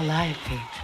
Calliope.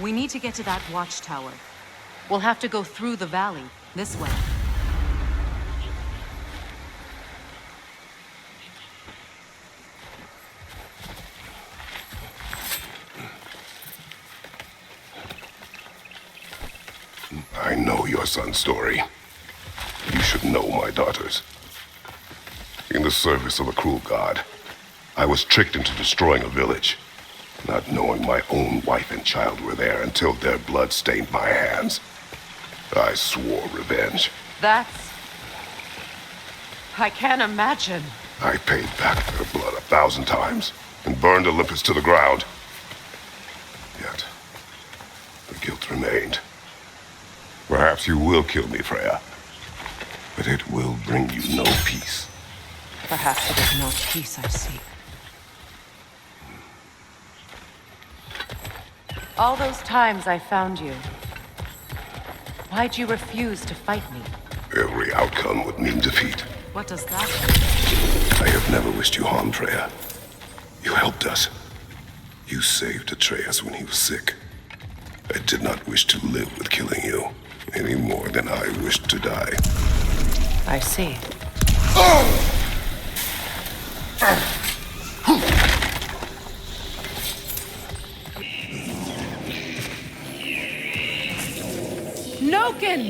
We need to get to that watchtower. We'll have to go through the valley, this way. I know your son's story. You should know my daughter's. In the service of a cruel god, I was tricked into destroying a village, not knowing my own wife and child were there until their blood stained my hands. I swore revenge. I can't imagine. I paid back their blood 1,000 times and burned Olympus to the ground. Yet, the guilt remained. Perhaps you will kill me, Freya, but it will bring you no peace. Perhaps it is not peace I seek. All those times I found you, why'd you refuse to fight me? Every outcome would mean defeat. What does that mean? I have never wished you harm, Freya. You helped us. You saved Atreus when he was sick. I did not wish to live with killing you, any more than I wished to die. I see. Noken!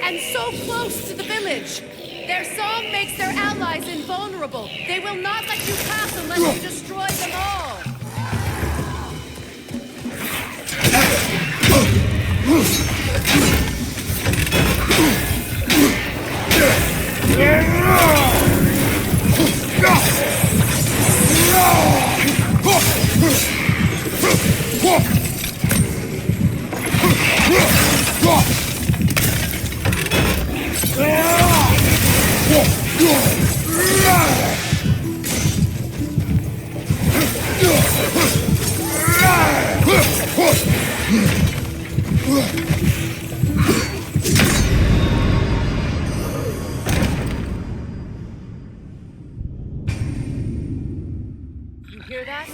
And so close to the village! Their song makes their allies invulnerable. They will not let you pass unless you destroy them all. You hear that?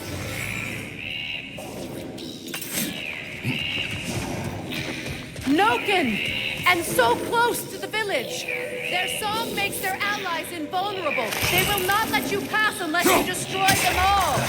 Noken! And so close to the village! Their song makes their allies invulnerable. They will not let you pass unless you destroy them all.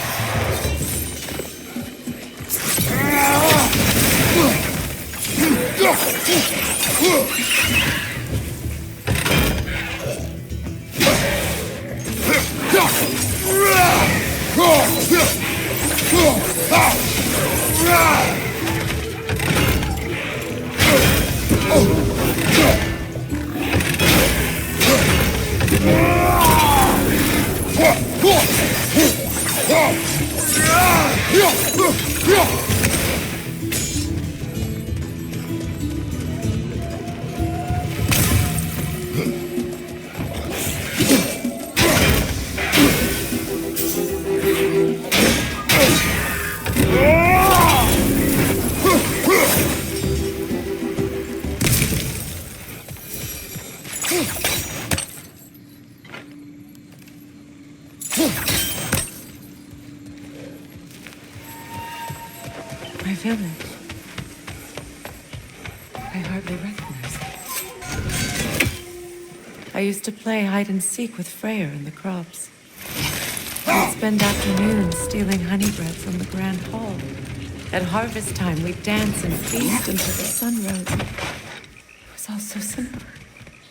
My village. I hardly recognize it. I used to play hide and seek with Freyr in the crops. We'd spend afternoons stealing honey bread from the Grand Hall. At harvest time, we'd dance and feast until the sun rose. It was all so simple.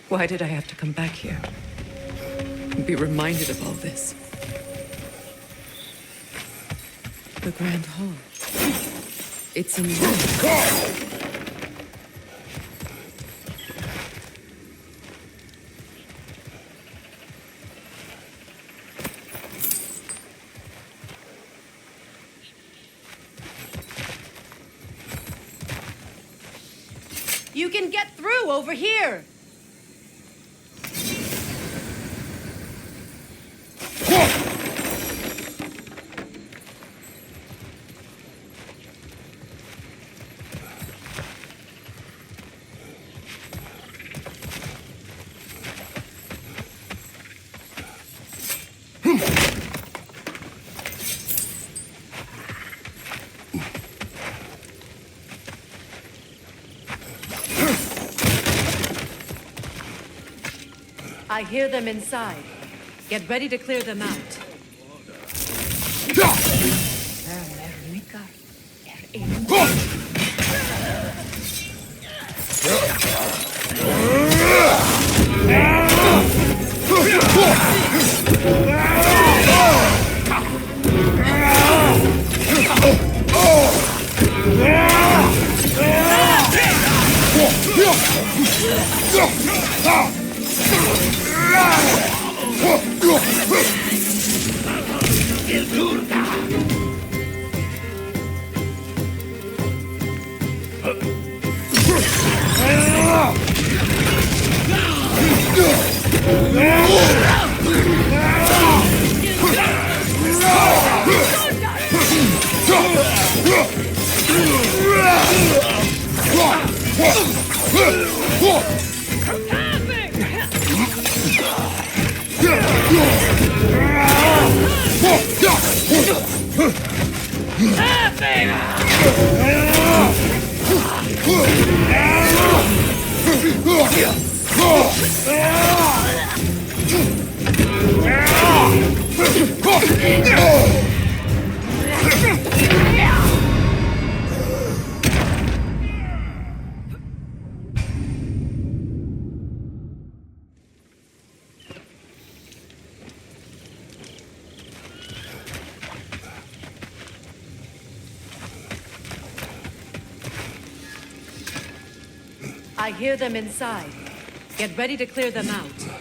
Why did I have to come back here? And be reminded of all this? The Grand Hall. It's in ruins. You can get through over here! I hear them inside. Get ready to clear them out. I hear them inside. Get ready to clear them out.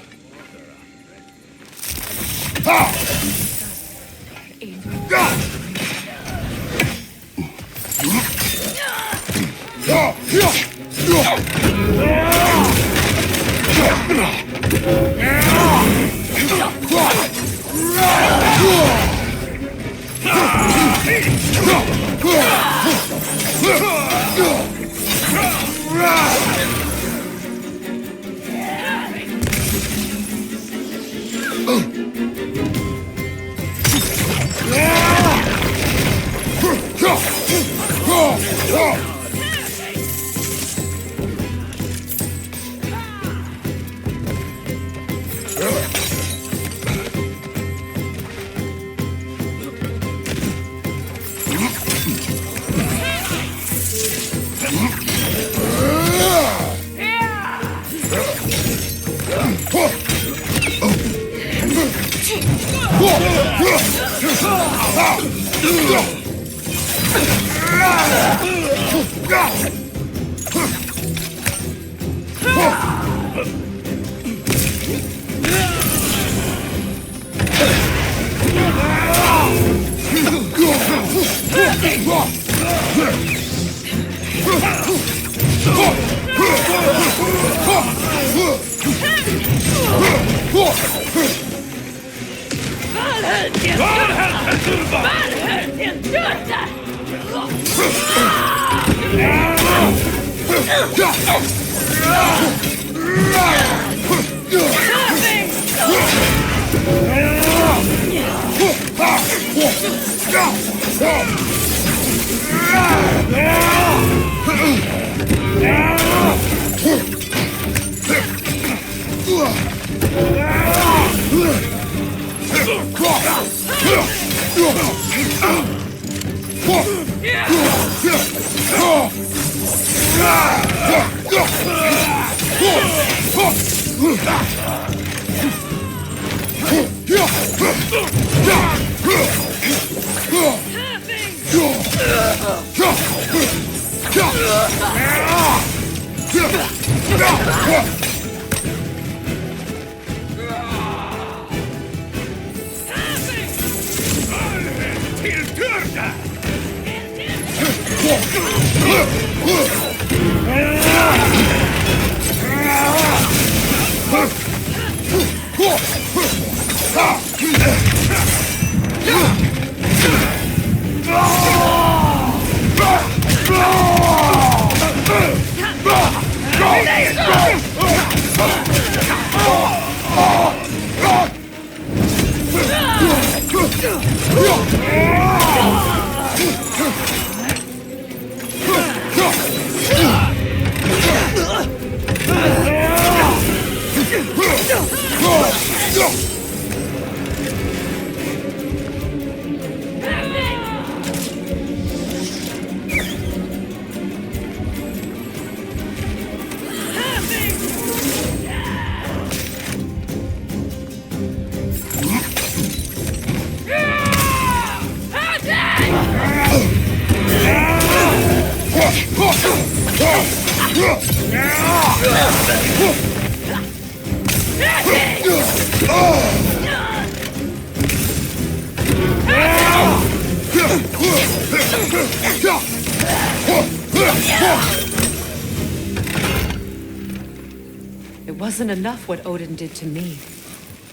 It wasn't enough what Odin did to me.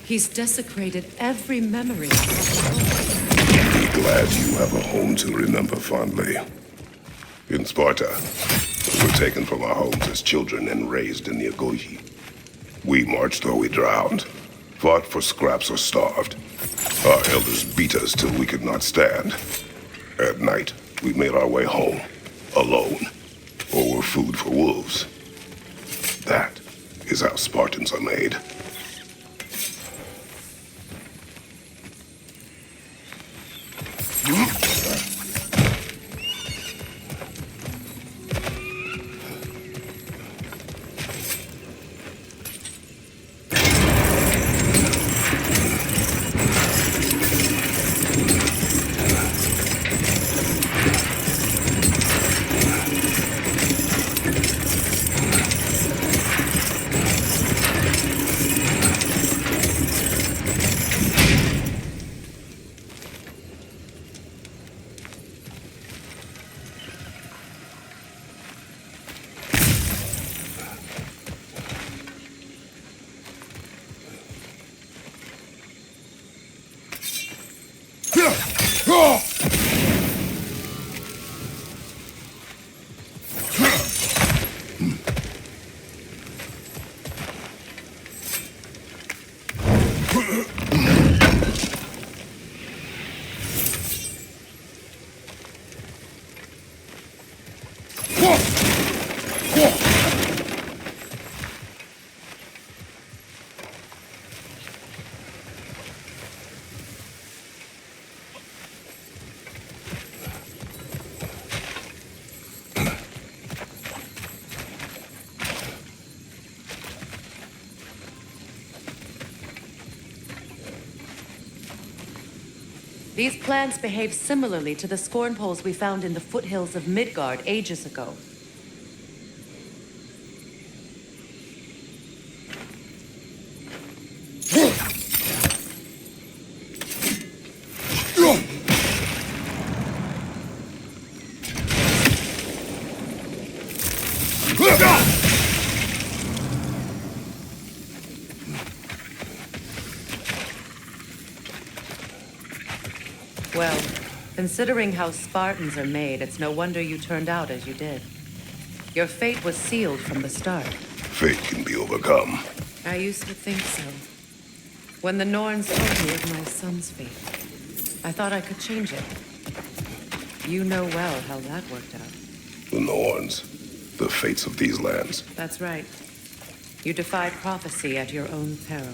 He's desecrated every memory. Be glad you have a home to remember fondly. In Sparta, we were taken from our homes as children and raised in the Agogi. We marched or we drowned, fought for scraps or starved. Our elders beat us till we could not stand. At night, we made our way home, alone, or were food for wolves. That is how Spartans are made. These plants behave similarly to the scorn poles we found in the foothills of Midgard ages ago. Well, considering how Spartans are made, it's no wonder you turned out as you did. Your fate was sealed from the start. Fate can be overcome. I used to think so. When the Norns told me of my son's fate, I thought I could change it. You know well how that worked out. The Norns, the fates of these lands. That's right. You defied prophecy at your own peril.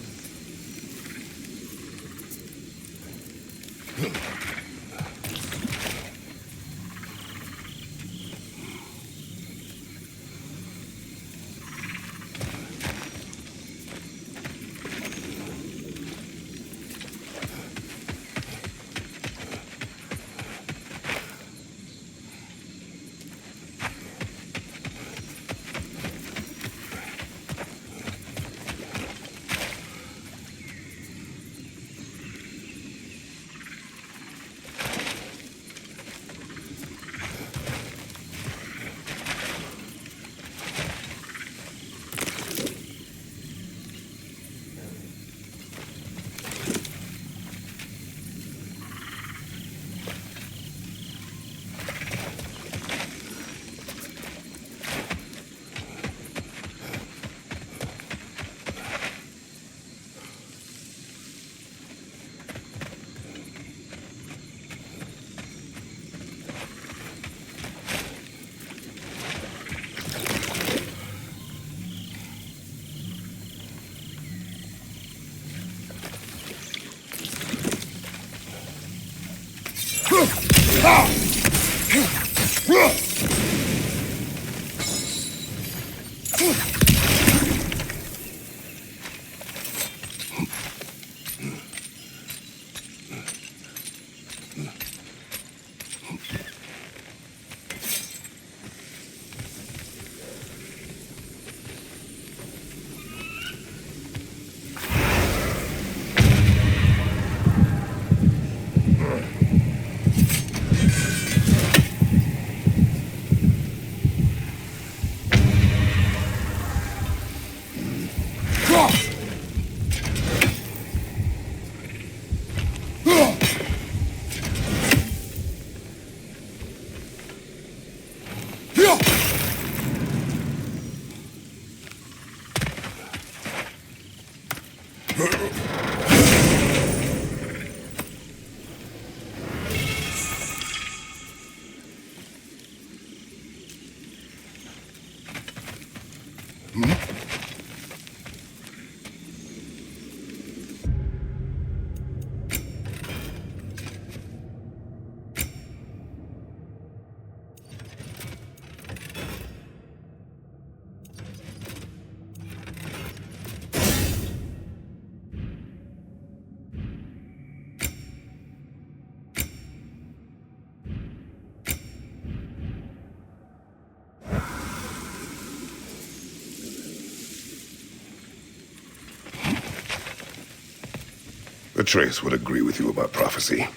Atreus would agree with you about prophecy.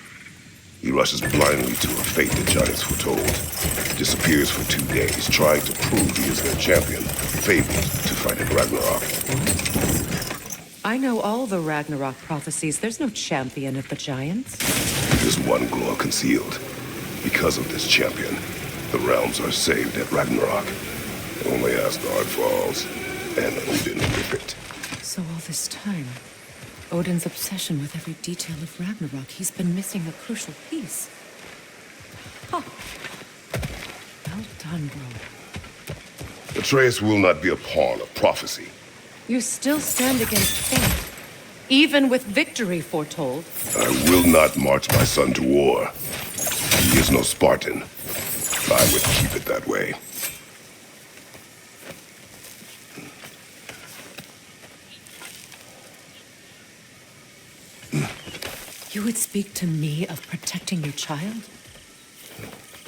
He rushes blindly to a fate the giants foretold. Disappears for 2 days, trying to prove he is their champion, fabled to fight in Ragnarok. I know all the Ragnarok prophecies. There's no champion of the giants. There's one glow concealed. Because of this champion, the realms are saved at Ragnarok. Only Asgard falls, and Odin with it. So all this time, Odin's obsession with every detail of Ragnarok, he's been missing a crucial piece. Huh. Well done, bro. Atreus will not be a pawn of prophecy. You still stand against fate, even with victory foretold. I will not march my son to war. He is no Spartan. I would keep it that way. You would speak to me of protecting your child?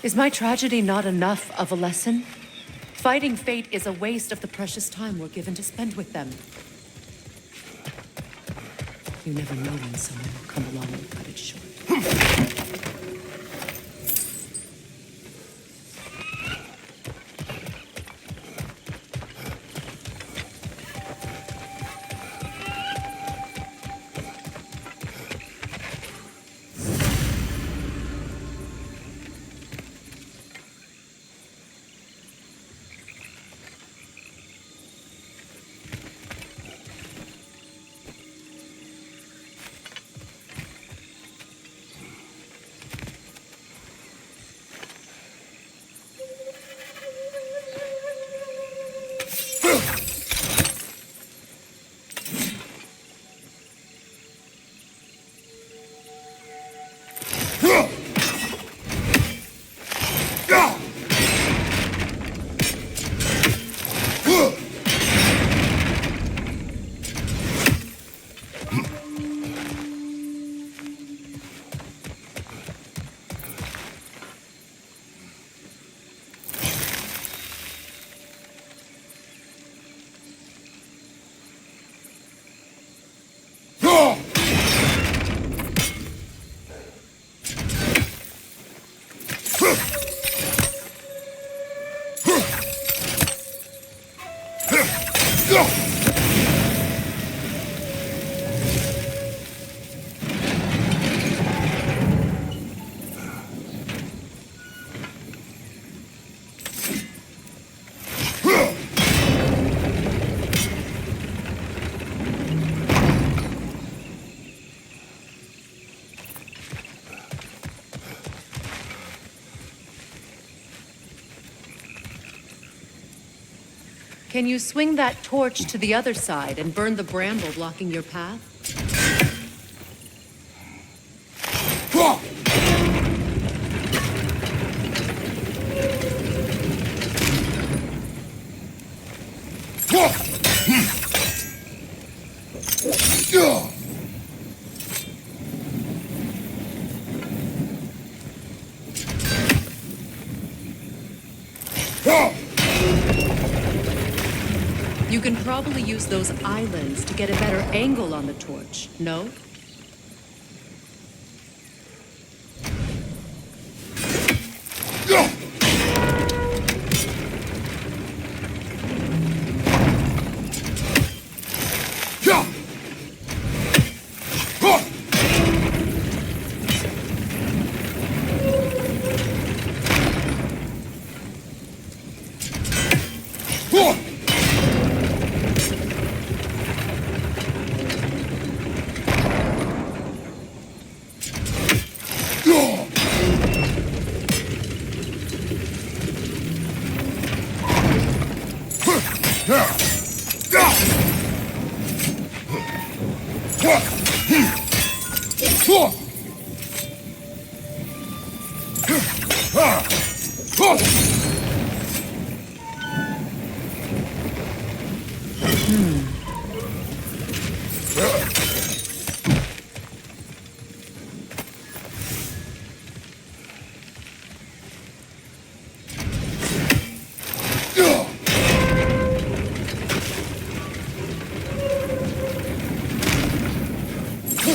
Is my tragedy not enough of a lesson? Fighting fate is a waste of the precious time we're given to spend with them. You never know when someone will come along and cut it short. Can you swing that torch to the other side and burn the bramble blocking your path? You can probably use those islands to get a better angle on the torch, no?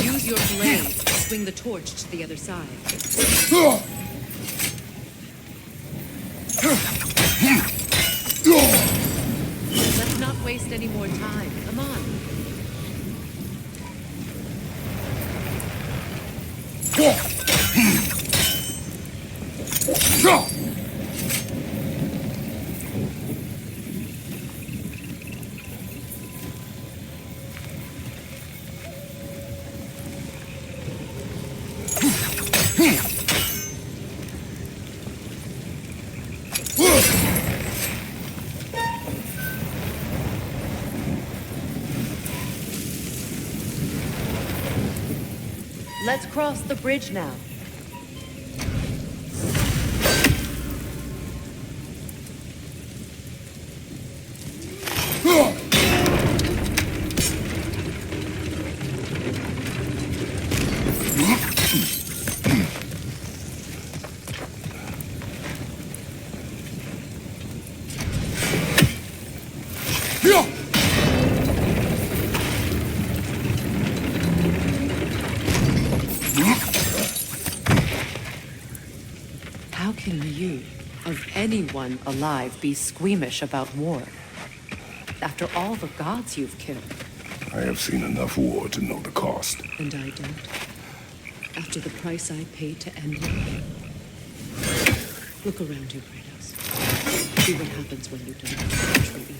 Use your blade to swing the torch to the other side. Let's not waste any more time. Come on. Let's cross the bridge now. How can you, of anyone alive, be squeamish about war? After all the gods you've killed. I have seen enough war to know the cost. And I don't. After the price I paid to end it. Look around you, Kratos. See what happens when you don't have country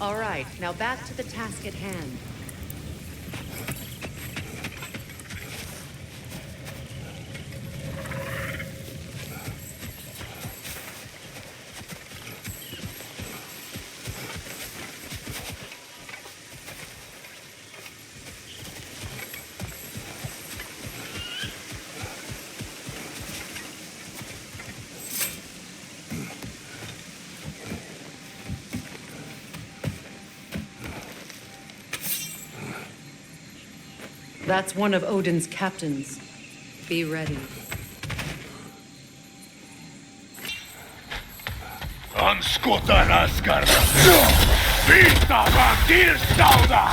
All right, now back to the task at hand. That's one of Odin's captains. Be ready. Anskuta raskarda! Viitta vaan kirstauda!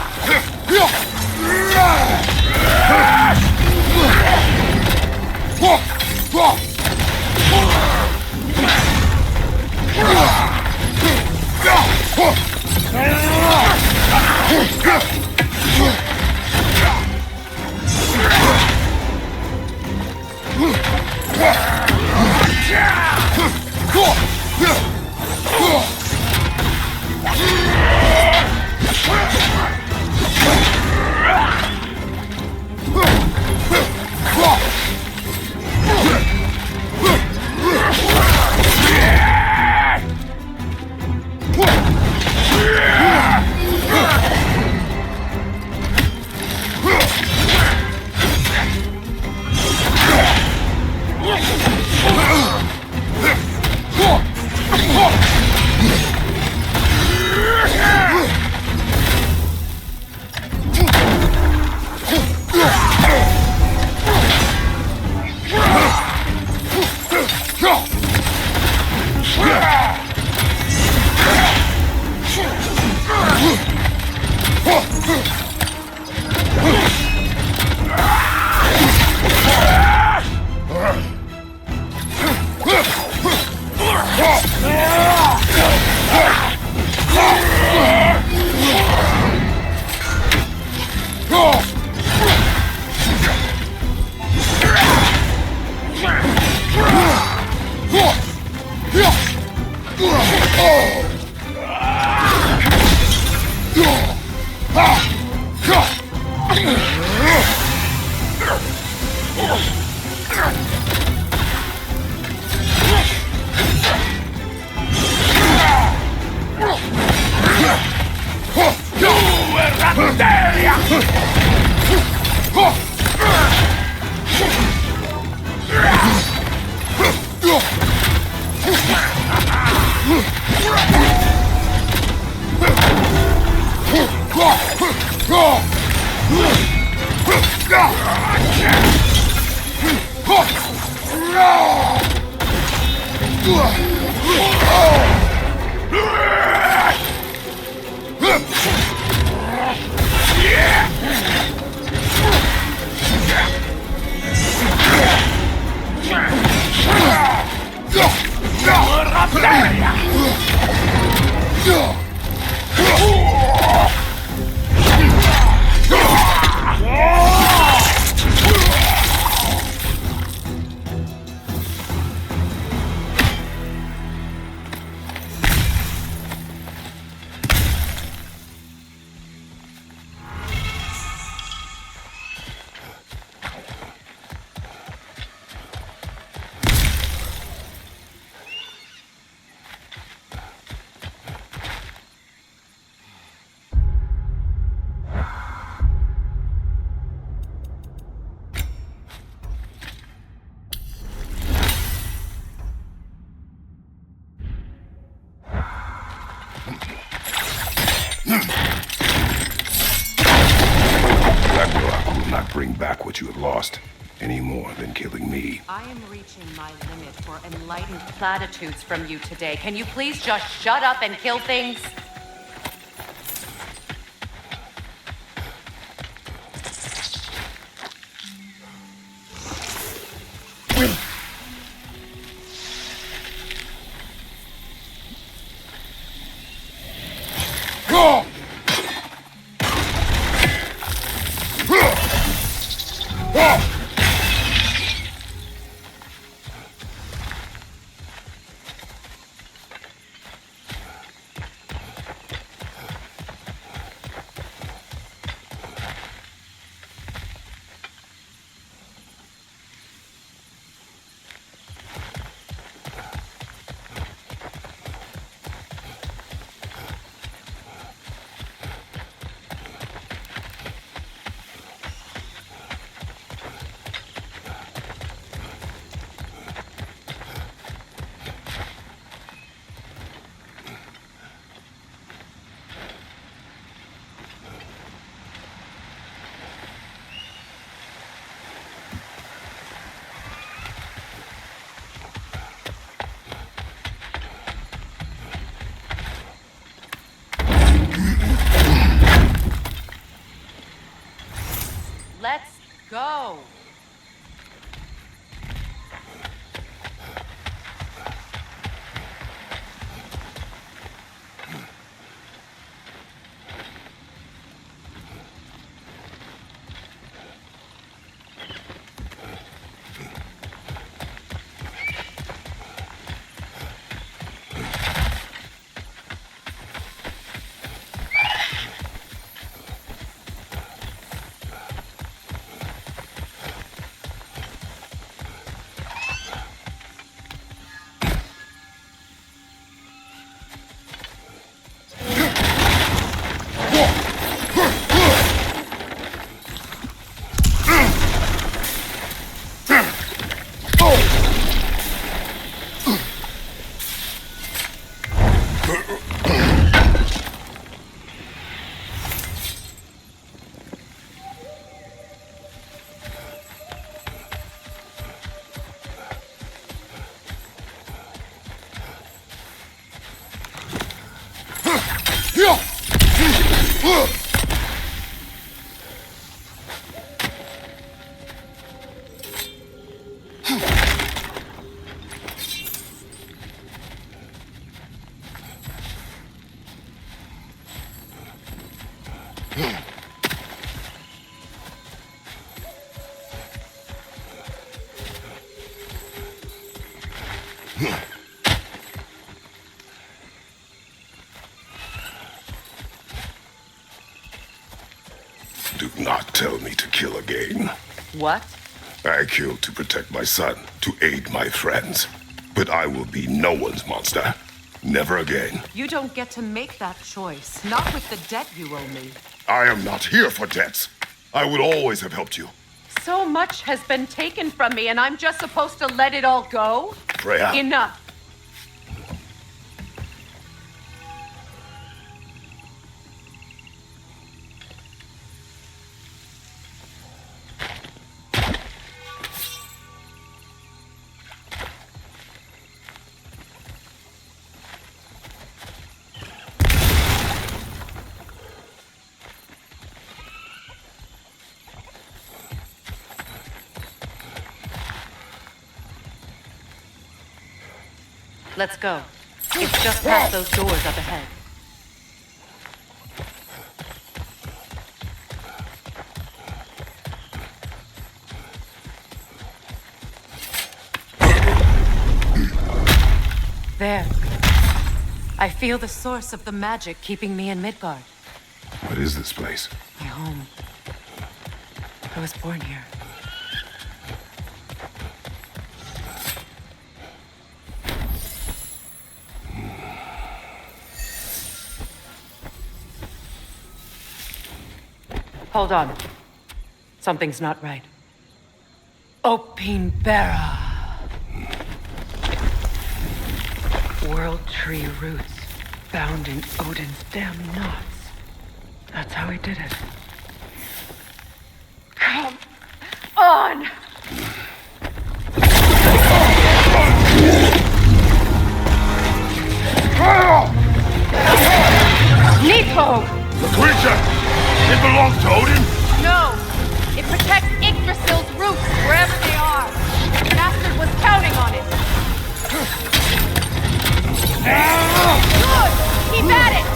will not bring back what you have lost, any more than killing me. I am reaching my limit for enlightened platitudes from you today. Can you please just shut up and kill things? Let's go. Do not tell me to kill again. What? I killed to protect my son, to aid my friends. But I will be no one's monster. Never again. You don't get to make that choice. Not with the debt you owe me. I am not here for debts. I would always have helped you. So much has been taken from me, and I'm just supposed to let it all go? Freya. Enough. Let's go. It's just past those doors up ahead. There. I feel the source of the magic keeping me in Midgard. What is this place? My home. I was born here. Hold on. Something's not right. Opin Bera. World tree roots bound in Odin's damn knots. That's how he did it. totem? No! It protects Yggdrasil's roots wherever they are. The bastard was counting on it. Good! Keep at it!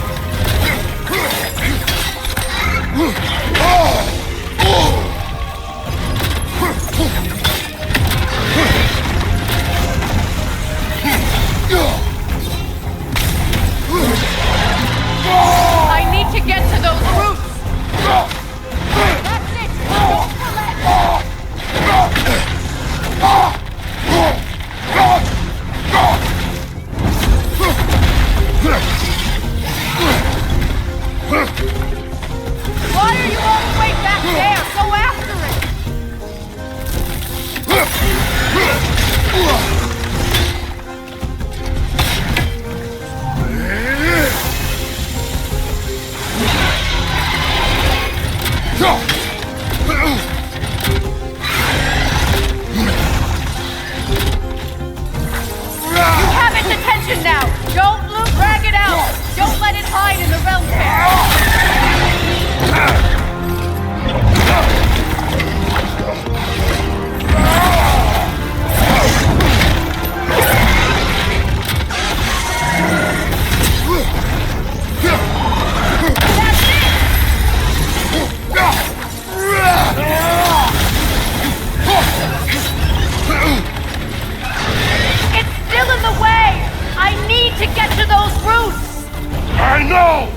I need to get to those roots! That's it! Don't relent! Why are you all the way back there? Go after it! You have its attention now! Don't drag it out! Don't let it hide in the realm fair! It's still in the way! I need to get to those roots! I know!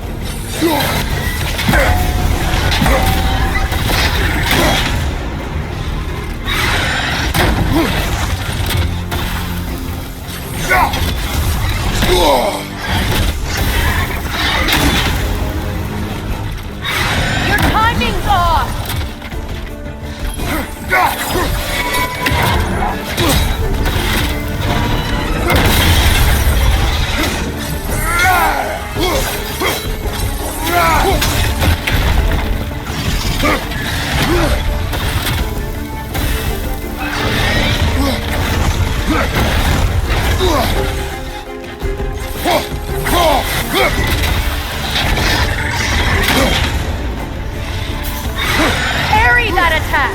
Your timing's off! Parry that attack!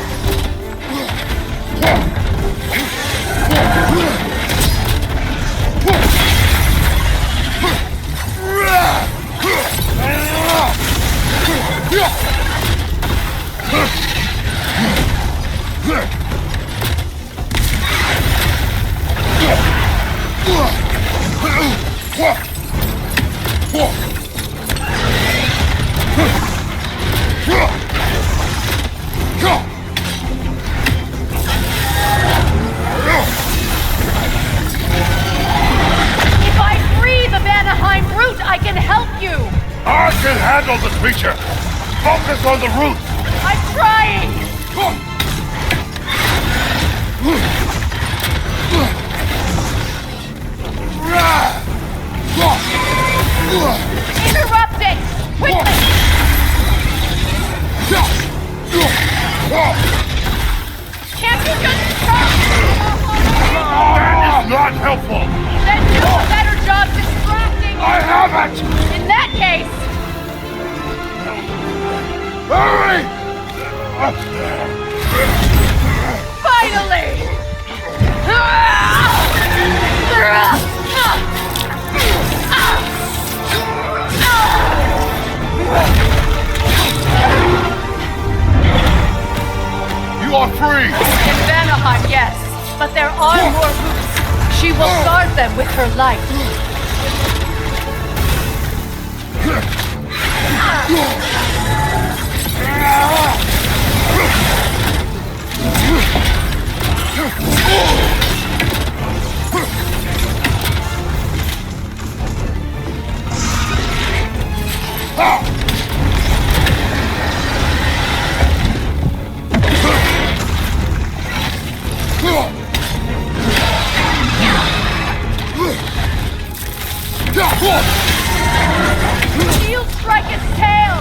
If I free the Vanaheim root, I can help you! I can handle the creature! Focus on the roots! I'm trying! Interrupt it! Quickly! Can't you just turn? That is not helpful! Then do a better job distracting! I haven't! In that case, Hurry! finally! You are free! In Vanaheim, yes, but there are more roots. She will guard them with her light. Shield strike its tail!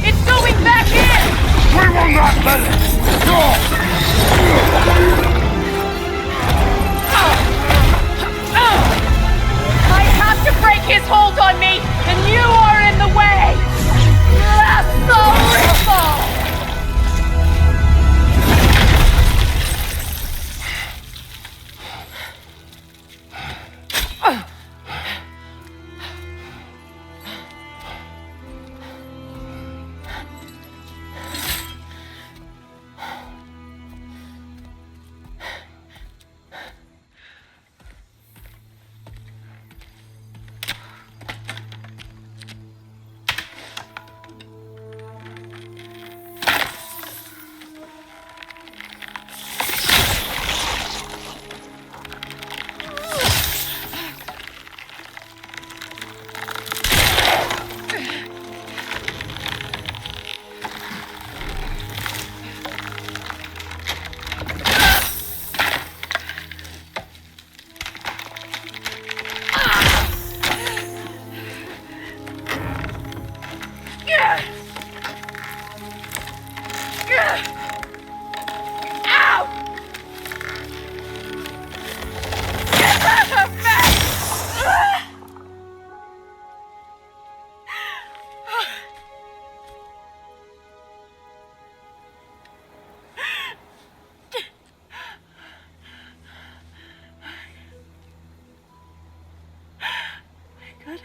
It's going back in! We will not let it!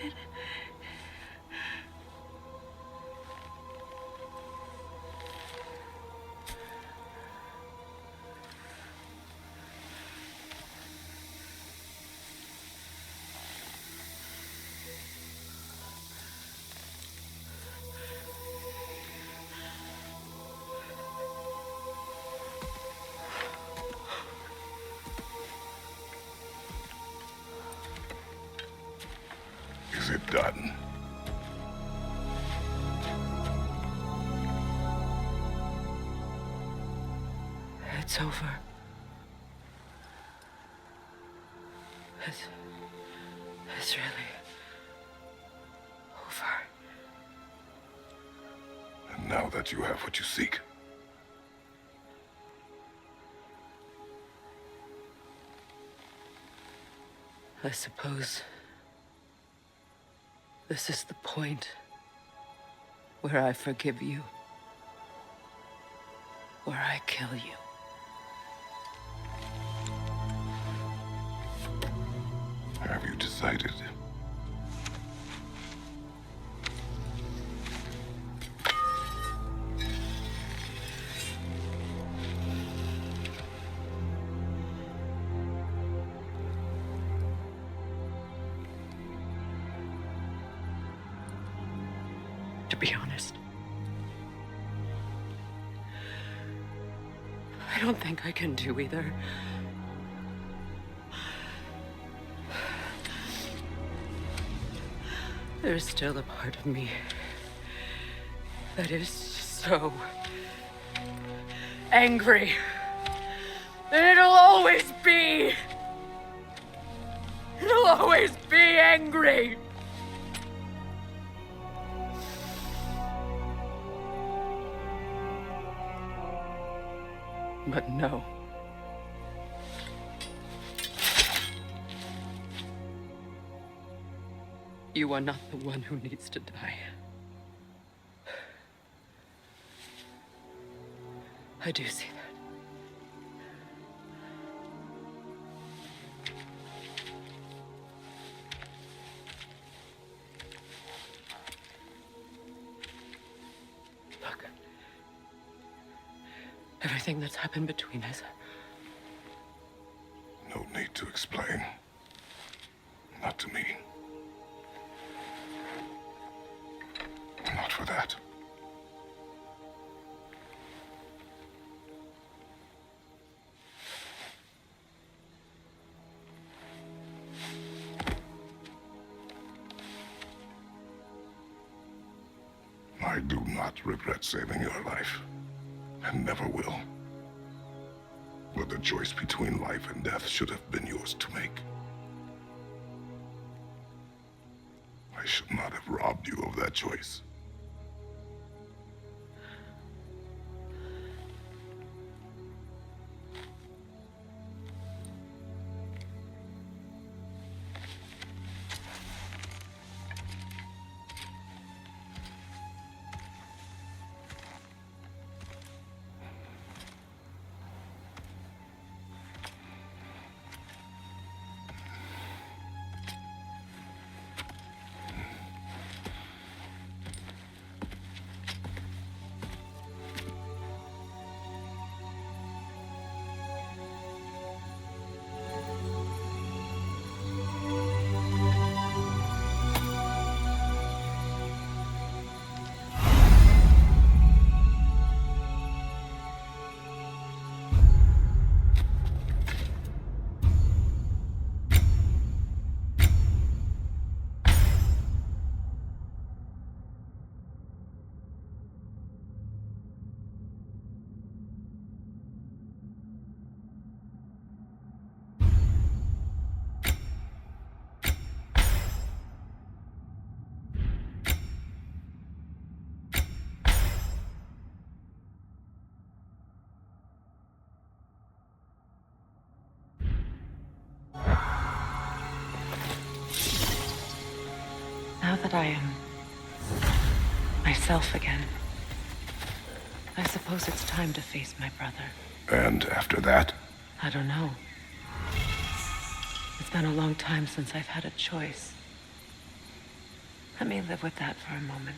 it. Is it done? It's over. It's really over. And now that you have what you seek, I suppose this is the point where I forgive you, where I kill you. have you decided? To be honest, I don't think I can do either. There's still a part of me that is so angry. And it'll always be angry. But no. You are not the one who needs to die. I do see that. Look. Everything that's happened between us. No need to explain. Not to me. Not for that. I do not regret saving your life, and never will. But the choice between life and death should have been yours to make. I should not have robbed you of that choice. Now that I am myself again, I suppose it's time to face my brother. And after that? I don't know. It's been a long time since I've had a choice. Let me live with that for a moment.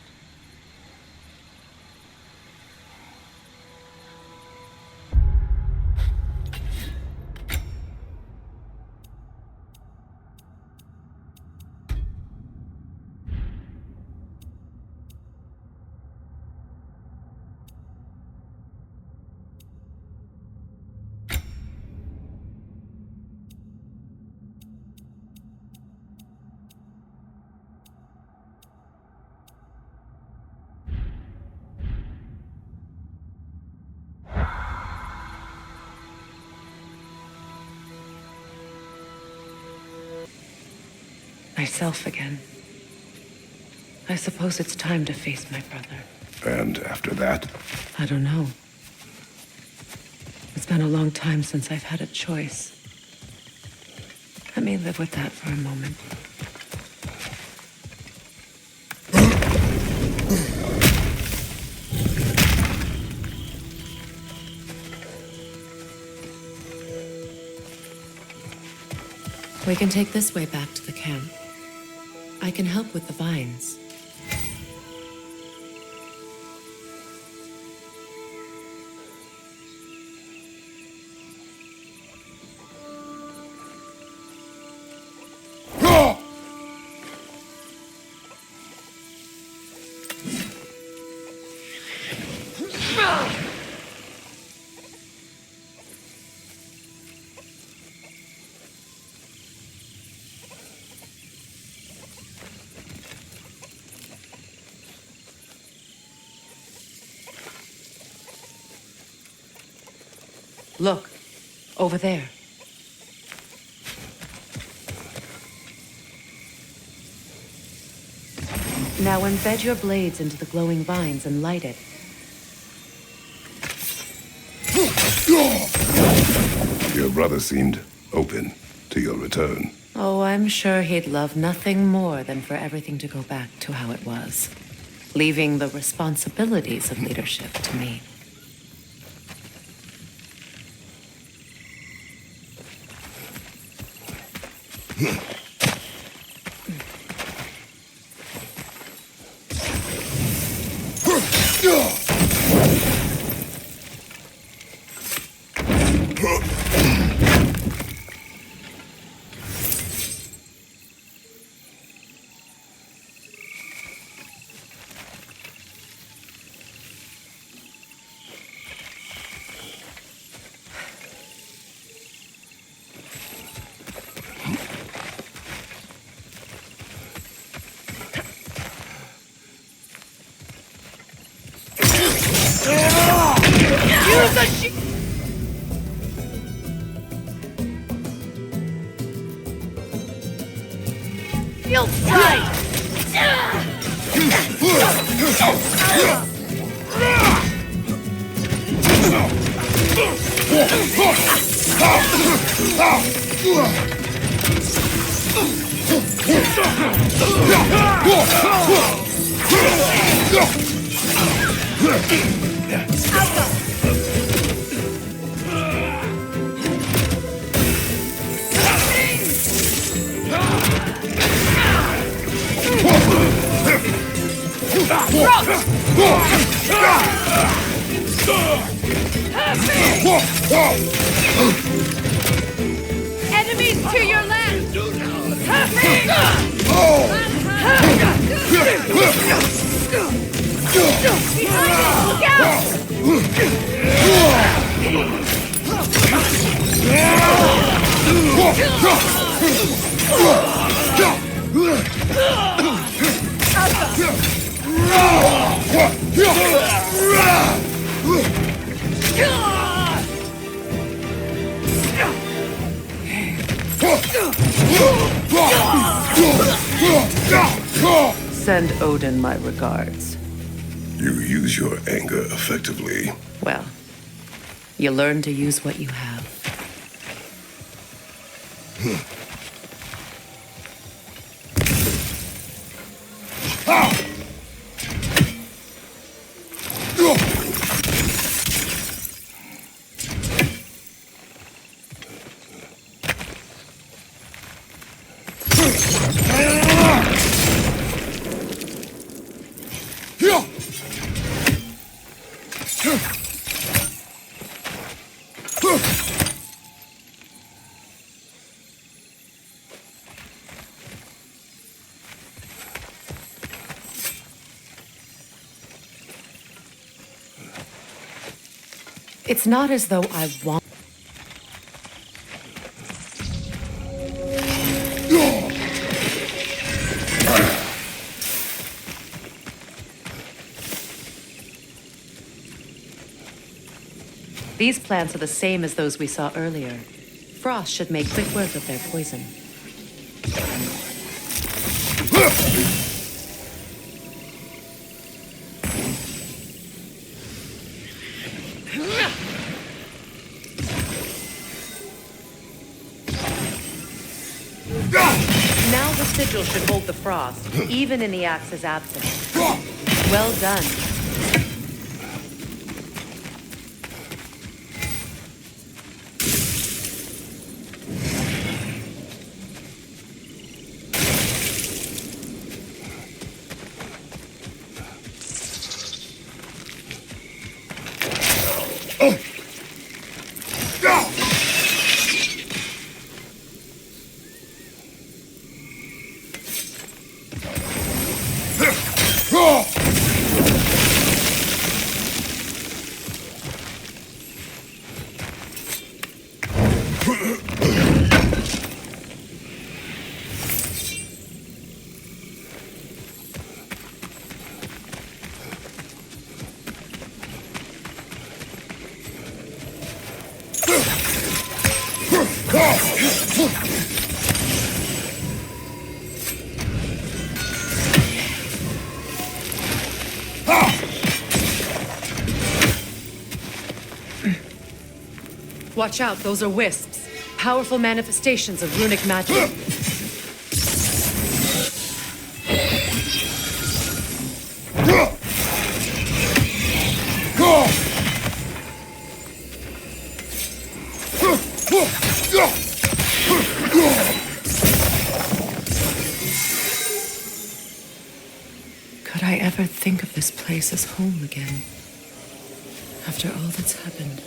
Myself again. I suppose it's time to face my brother. And after that? I don't know. It's been a long time since I've had a choice. Let me live with that for a moment. We can take this way back to the camp. I can help with the vines. Look, over there. Now embed your blades into the glowing vines and light it. Your brother seemed open to your return. Oh, I'm sure he'd love nothing more than for everything to go back to how it was, leaving the responsibilities of leadership to me. You'll try! Enemies to your left! Behind us! Look out! Send Odin my regards. You use your anger effectively. Well, you learn to use what you have. It's not as though I want... These plants are the same as those we saw earlier. Frost should make quick work of their poison. Now the sigil should hold the frost, even in the axe's absence. Well done. Watch out, those are wisps. Powerful manifestations of runic magic. Could I ever think of this place as home again? After all that's happened.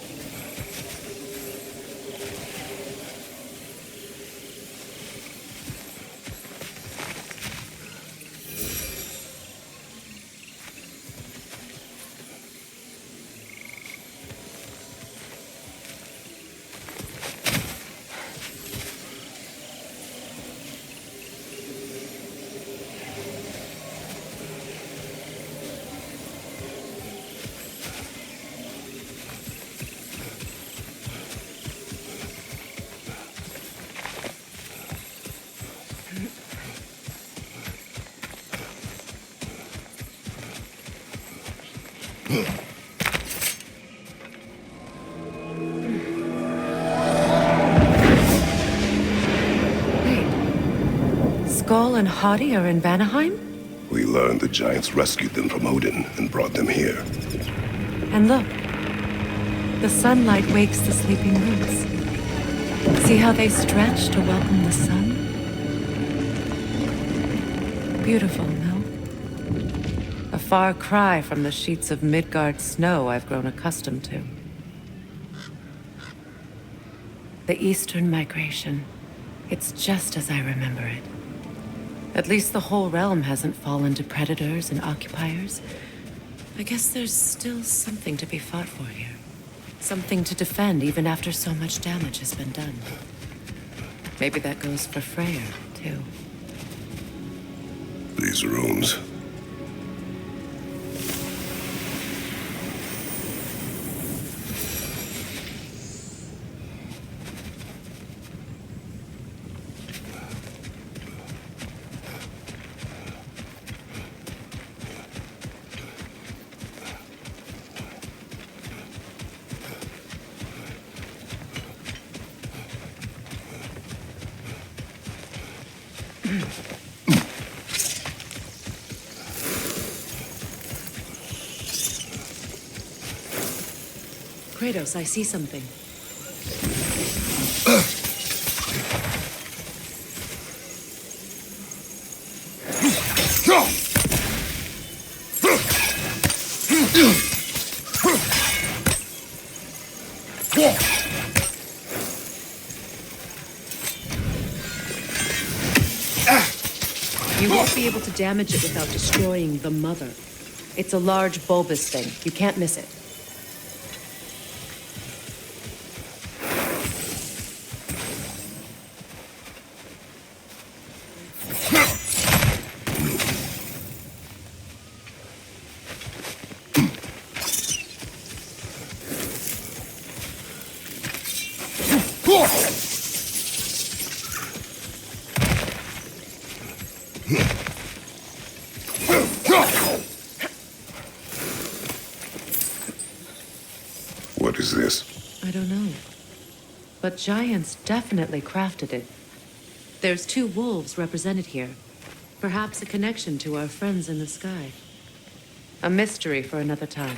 Skull and Hati are in Vanaheim? We learned the giants rescued them from Odin and brought them here. And look, the sunlight wakes the sleeping roots. See how they stretch to welcome the sun? Beautiful, no? A far cry from the sheets of Midgard snow I've grown accustomed to. The Eastern migration. It's just as I remember it. At least the whole realm hasn't fallen to predators and occupiers. I guess there's still something to be fought for here. Something to defend even after so much damage has been done. Maybe that goes for Freyr, too. These rooms. Kratos, I see something. You won't be able to damage it without destroying the mother. It's a large bulbous thing. You can't miss it. but giants definitely crafted it. There's 2 wolves represented here. Perhaps a connection to our friends in the sky. A mystery for another time.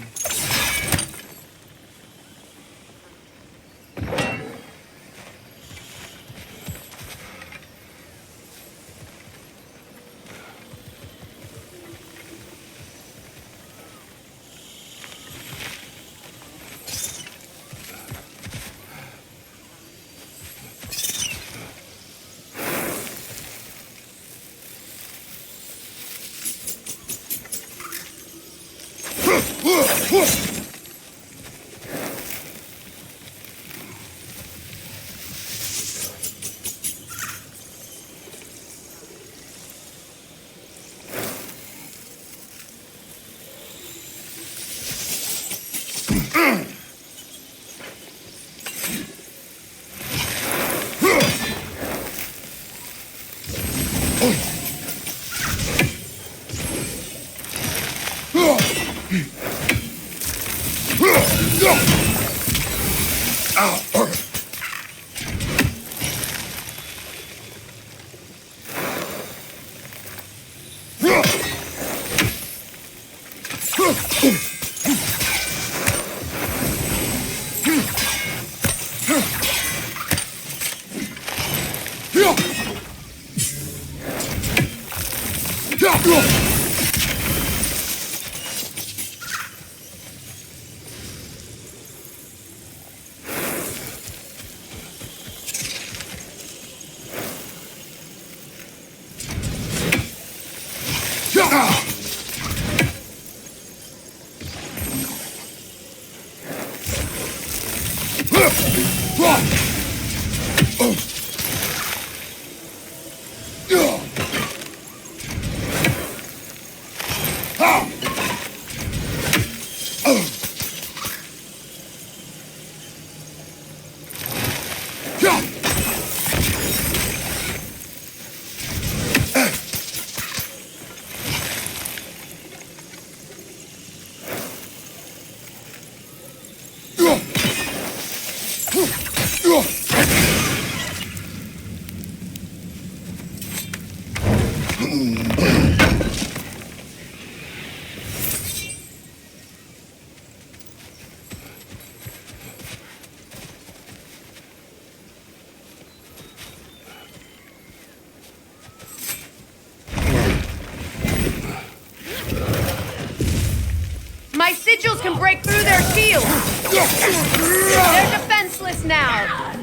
My sigils can break through their shields! They're defenseless now!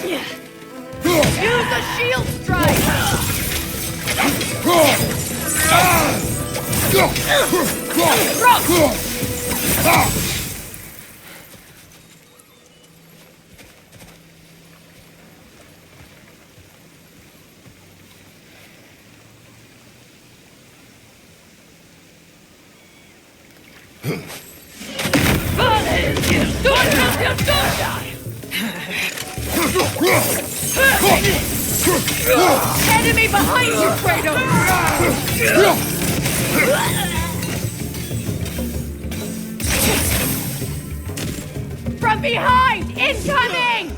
Use a shield strike! Enemy behind you, Kratos! From behind! Incoming!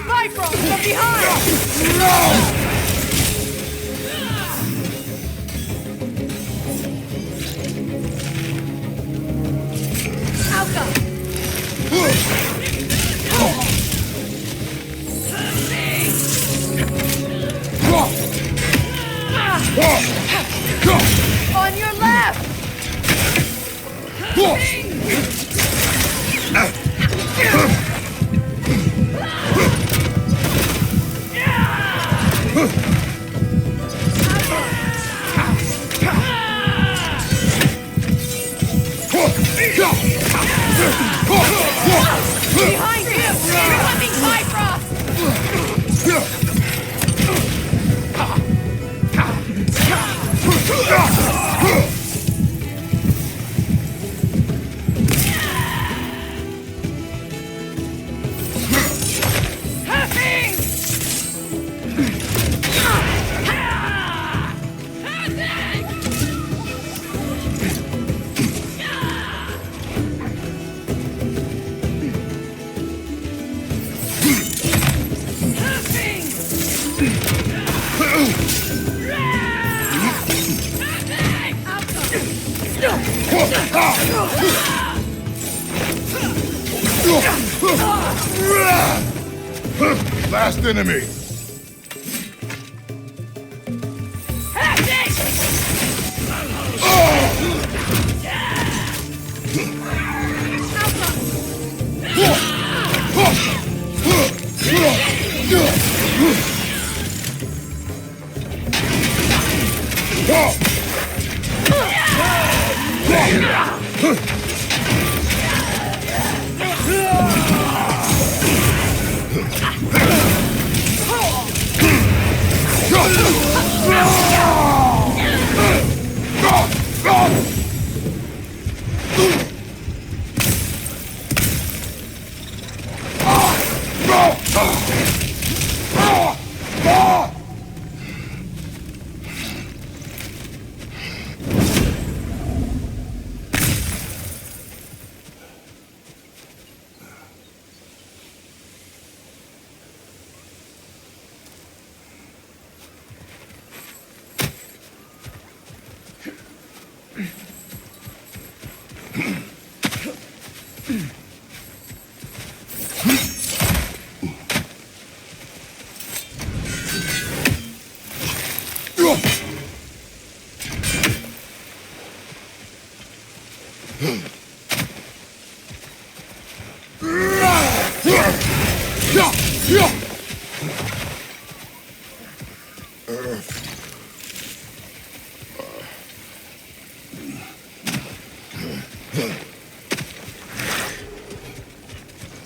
Bifrost from behind! On your left! Behind you! Coming Bifrost! Last enemy.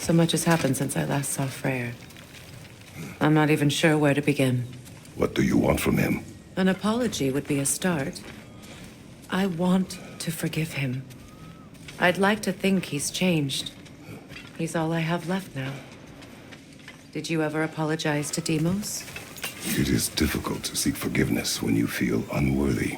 So much has happened since I last saw Freyr. I'm not even sure where to begin. What do you want from him? An apology would be a start. I want to forgive him. I'd like to think he's changed. He's all I have left now. Did you ever apologize to Demos? It is difficult to seek forgiveness when you feel unworthy.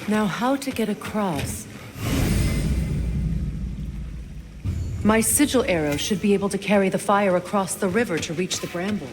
Now, how to get across? My sigil arrow should be able to carry the fire across the river to reach the bramble.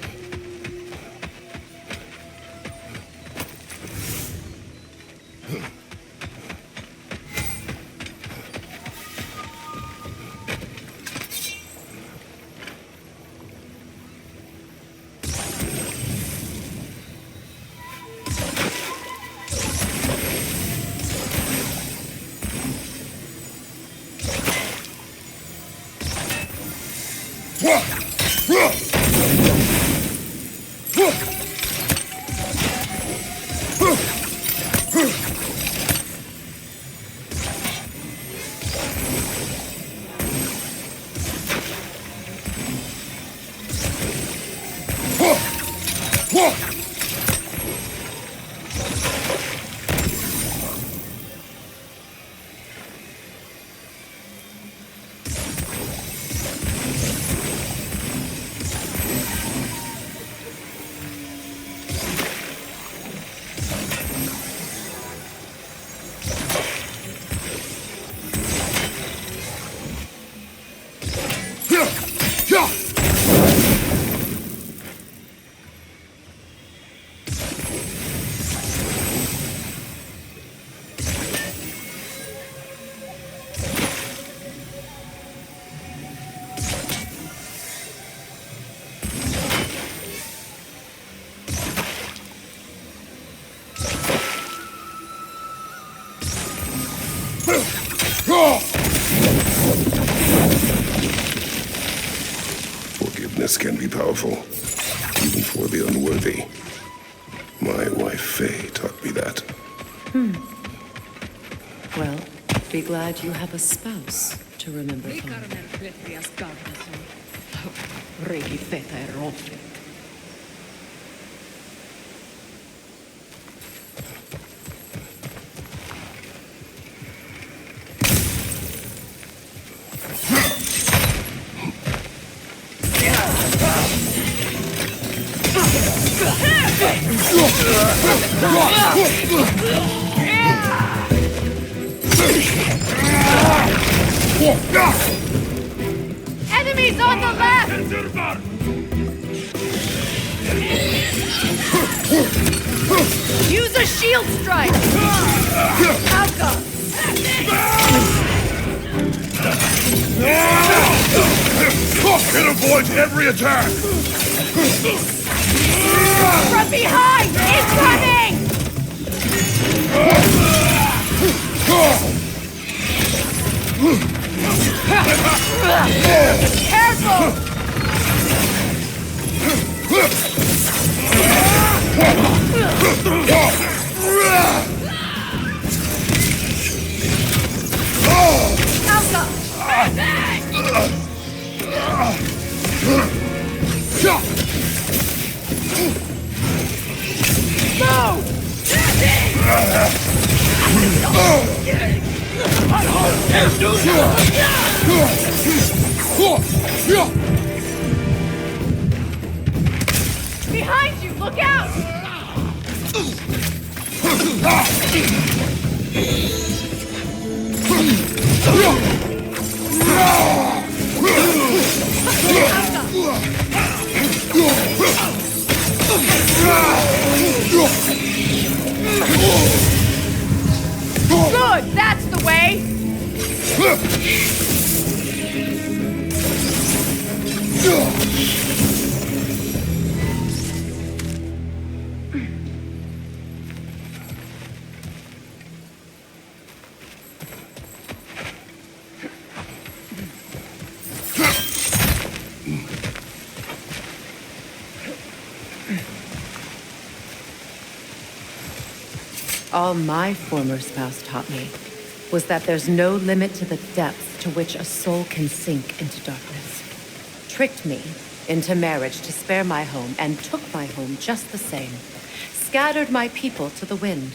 Forgiveness can be powerful, even for the unworthy. My wife Faye taught me that. Well, be glad you have a spouse to remember from. Enemies on the left! Use a shield strike! Alka! It avoids every attack! From behind! Incoming! Careful! Alka! Behind you! Look out! Good! That's the way! All my former spouse taught me was that there's no limit to the depths to which a soul can sink into darkness. Tricked me into marriage to spare my home and took my home just the same. Scattered my people to the wind.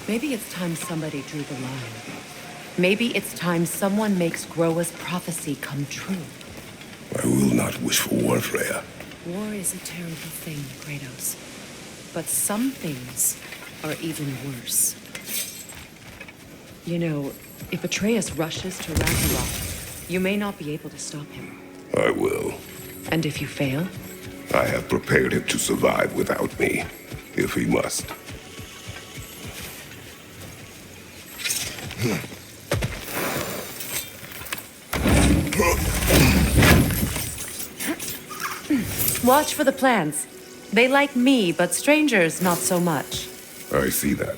Maybe it's time somebody drew the line. Maybe it's time someone makes Groa's prophecy come true. I will not wish for war, Freya. War is a terrible thing, Kratos. But some things are even worse. You know, if Atreus rushes to Ragnarok, you may not be able to stop him. I will. And if you fail? I have prepared him to survive without me, if he must. Watch for the plants. They like me, but strangers not so much. I see that.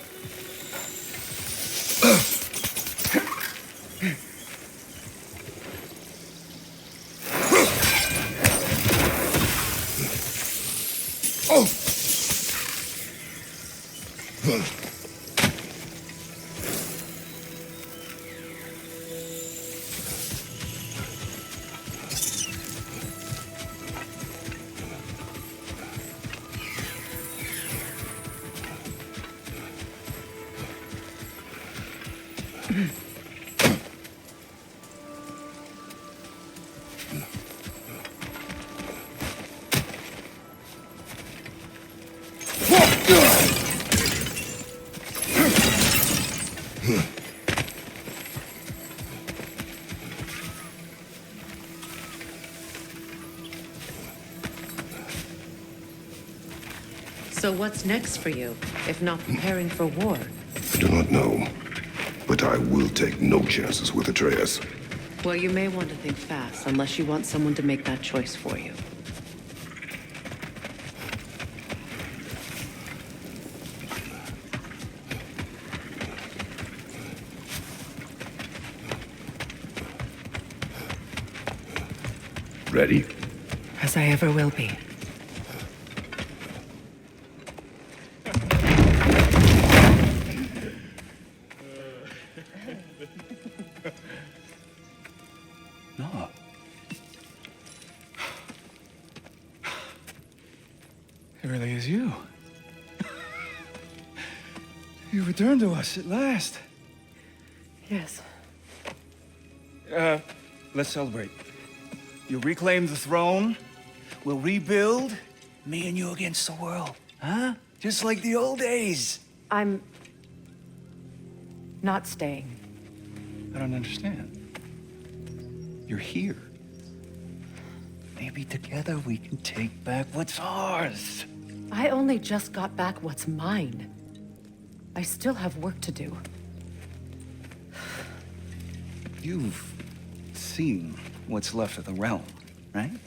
So what's next for you, if not preparing for war? I do not know, but I will take no chances with Atreus. Well, you may want to think fast, unless you want someone to make that choice for you. Ready? As I ever will be. No. It really is you. You returned to us at last. Yes. Let's celebrate. You reclaim the throne. We'll rebuild. Me and you against the world. Huh? Just like the old days. I'm not staying. I don't understand. You're here. Maybe together we can take back what's ours. I only just got back what's mine. I still have work to do. You've seen what's left of the realm, right?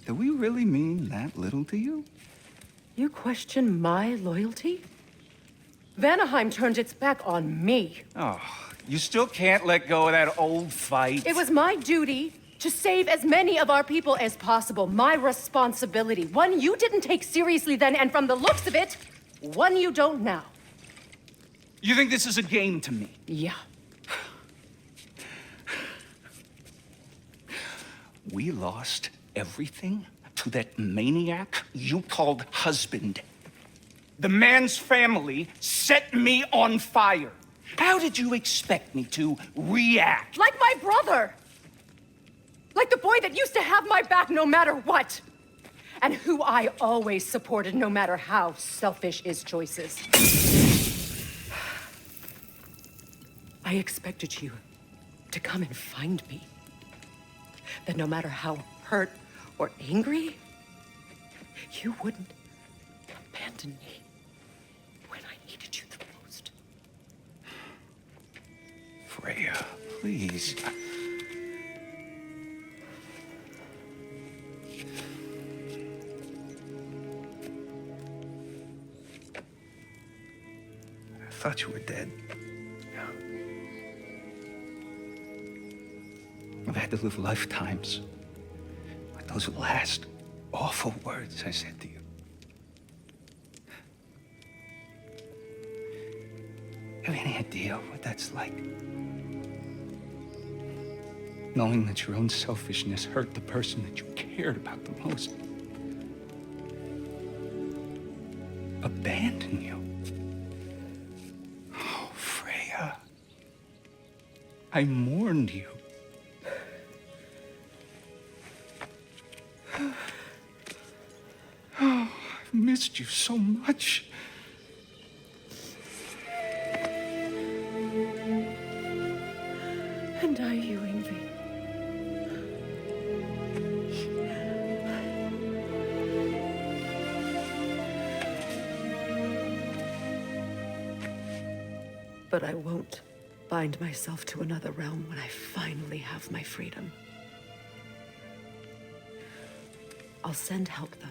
Do we really mean that little to you? You question my loyalty? Vanaheim turned its back on me. Oh, you still can't let go of that old fight? It was my duty to save as many of our people as possible. My responsibility. One you didn't take seriously then, and from the looks of it, one you don't now. You think this is a game to me? Yeah. We lost everything to that maniac you called husband. The man's family set me on fire. How did you expect me to react? Like my brother! Like the boy that used to have my back no matter what! And who I always supported no matter how selfish his choices. I expected you to come and find me. That no matter how hurt or angry, you wouldn't abandon me when I needed you the most. Freya, please. I thought you were dead. I've had to live lifetimes with those last awful words I said to you. Have any idea what that's like? Knowing that your own selfishness hurt the person that you cared about the most. Abandon you. Oh, Freya. I mourned you. Oh, I've missed you so much. And I you, Ingvi. But I won't bind myself to another realm when I finally have my freedom. I'll send help, though.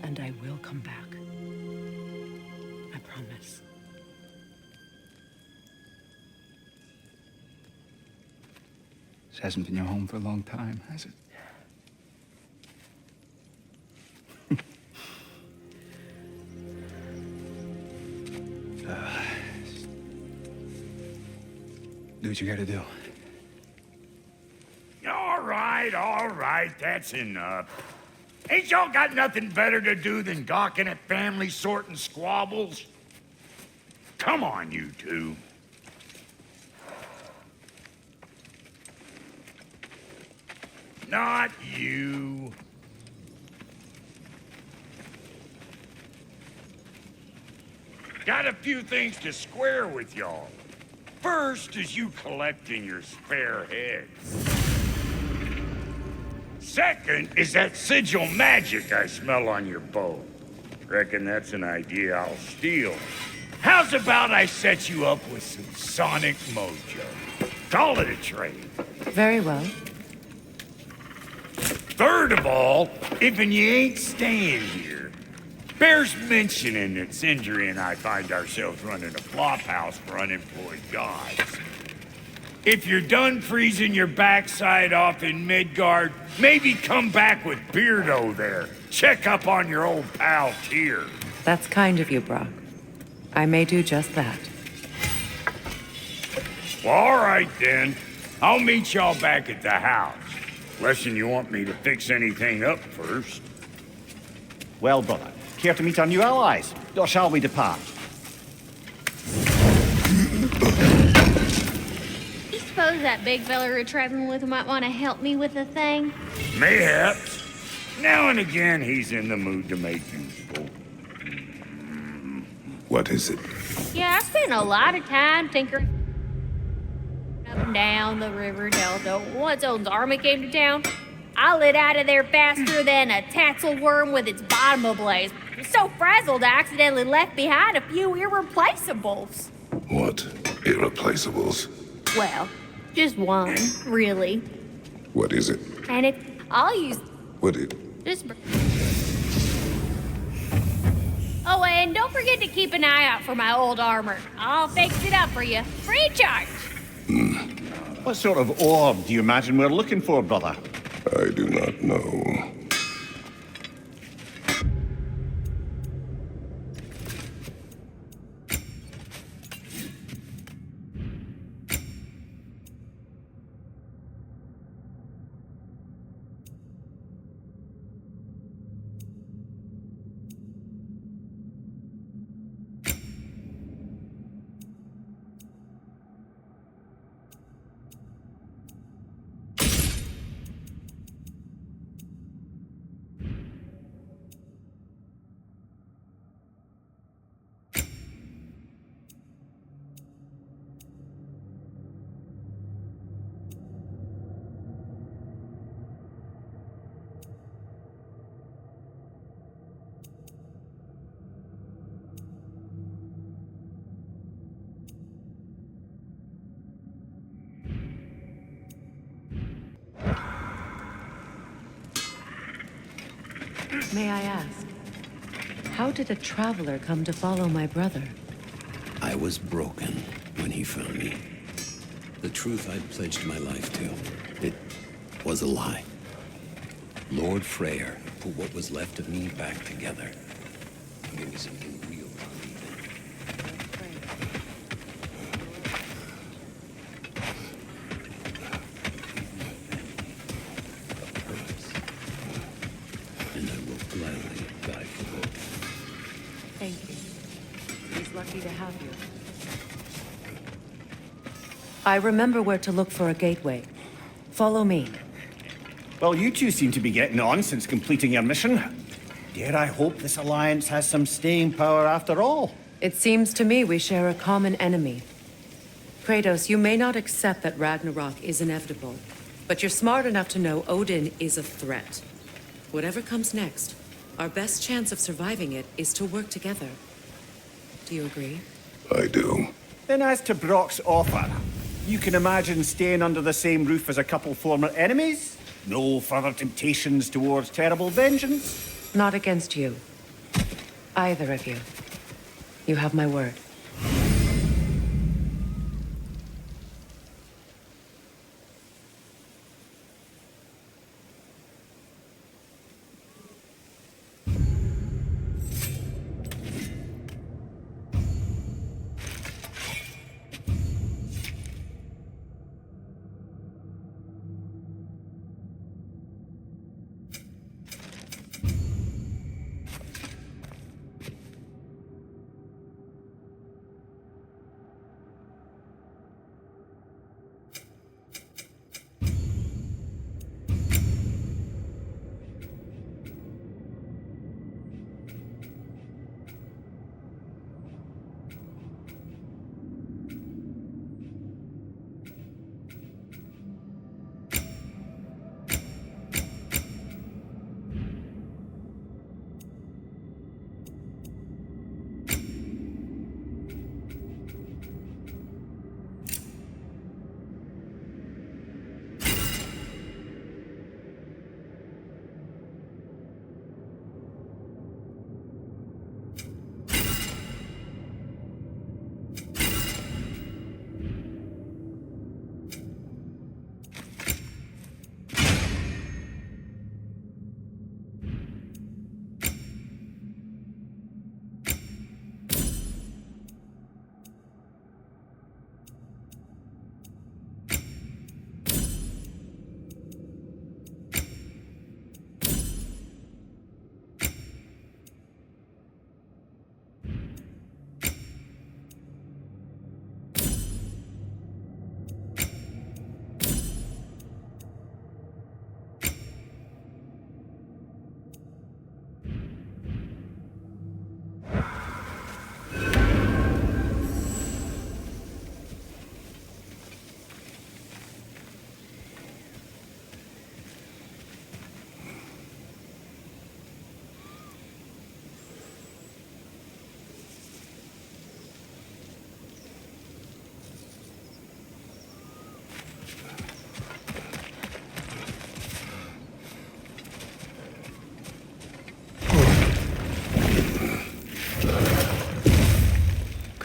And I will come back. I promise. This hasn't been your home for a long time, has it? Do what you gotta do. All right, that's enough. Ain't y'all got nothing better to do than gawking at family sorting squabbles? Come on, you two. Not you. Got a few things to square with y'all. First is you collecting your spare heads. Second is that sigil magic I smell on your bow. Reckon that's an idea I'll steal. How's about I set you up with some sonic mojo? Call it a trade. Very well. Third of all, if you ain't staying here, bears mentioning that Sindri and I find ourselves running a flop house for unemployed gods. If you're done freezing your backside off in Midgard, maybe come back with Beardo there. Check up on your old pal Tyr. That's kind of you, Brock. I may do just that. Well, all right then. I'll meet y'all back at the house. Unless you want me to fix anything up first. Well, brother, care to meet our new allies? Or shall we depart? You suppose that big fella we're traveling with might want to help me with a thing? Mayhaps. Now and again, he's in the mood to make useful. What is it? Yeah, I spent a lot of time tinkering. Up and down the river delta. Once Odin's army came to town, I lit out of there faster than a tassel worm with its bottom ablaze. So frazzled, I accidentally left behind a few irreplaceables. What? Irreplaceables? Well, just one, really. What is it? And I'll use What it? this. Oh, and don't forget to keep an eye out for my old armor. I'll fix it up for you, free of charge. What sort of orb do you imagine we're looking for, brother? I do not know. May I ask, how did a traveler come to follow my brother? I was broken when he found me. The truth I'd pledged my life to, it was a lie. Lord Freyr put what was left of me back together. Gave me something real to believe in. A purpose. And I will gladly die for both. Thank you. He's lucky to have you. I remember where to look for a gateway. Follow me. Well, you two seem to be getting on since completing your mission. Dare I hope this alliance has some staying power after all? It seems to me we share a common enemy. Kratos, you may not accept that Ragnarok is inevitable, but you're smart enough to know Odin is a threat. Whatever comes next, our best chance of surviving it is to work together. Do you agree? I do. Then as to Brock's offer, you can imagine staying under the same roof as a couple former enemies? No further temptations towards terrible vengeance? Not against you. Either of you. You have my word.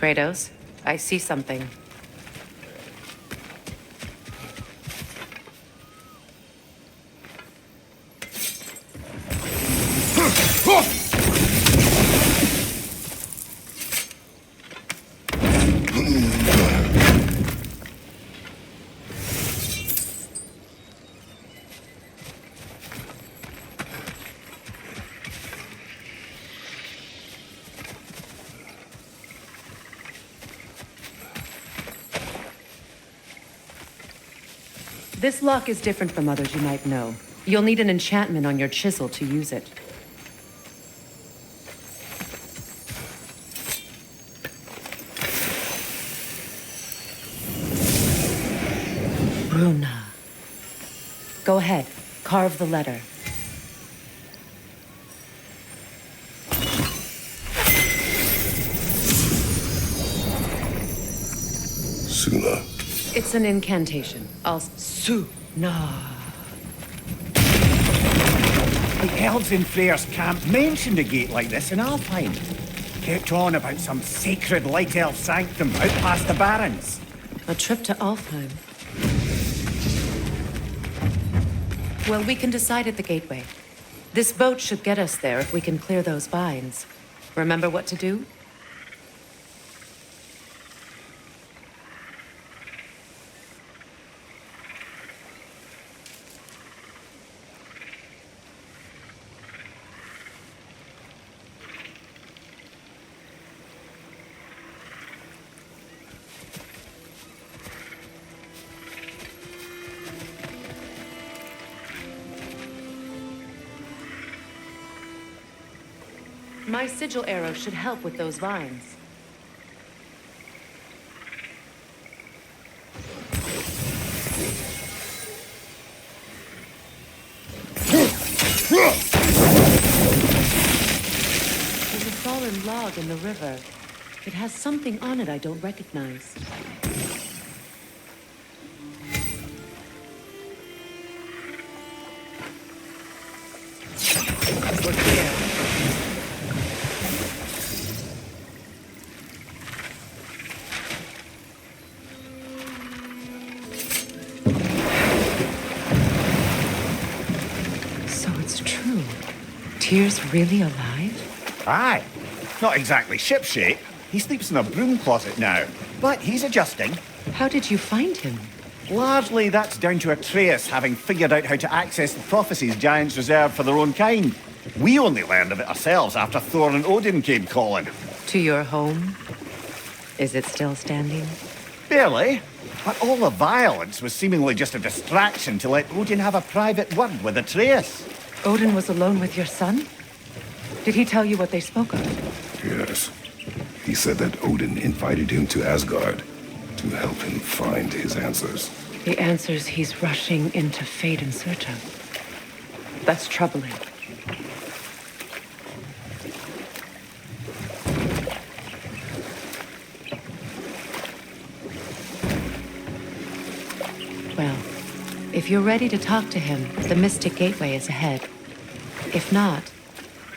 Kratos, I see something. This lock is different from others you might know. You'll need an enchantment on your chisel to use it. Bruna. Go ahead. Carve the letter. Suna. It's an incantation. Suna. The elves in Freyr's camp mentioned a gate like this in Alfheim. Kept on about some sacred light elf sanctum out past the barrens. A trip to Alfheim. Well, we can decide at the gateway. This boat should get us there if we can clear those vines. Remember what to do? My sigil arrow should help with those vines. There's a fallen log in the river. It has something on it I don't recognize. Look here. Tyr's really alive? Aye. Not exactly shipshape. He sleeps in a broom closet now. But he's adjusting. How did you find him? Largely, that's down to Atreus having figured out how to access the prophecies giants reserve for their own kind. We only learned of it ourselves after Thor and Odin came calling. To your home? Is it still standing? Barely. But all the violence was seemingly just a distraction to let Odin have a private word with Atreus. Odin was alone with your son? Did he tell you what they spoke of? Yes. He said that Odin invited him to Asgard to help him find his answers. The answers he's rushing into fate in search of. That's troubling. Well, if you're ready to talk to him, the Mystic Gateway is ahead. If not,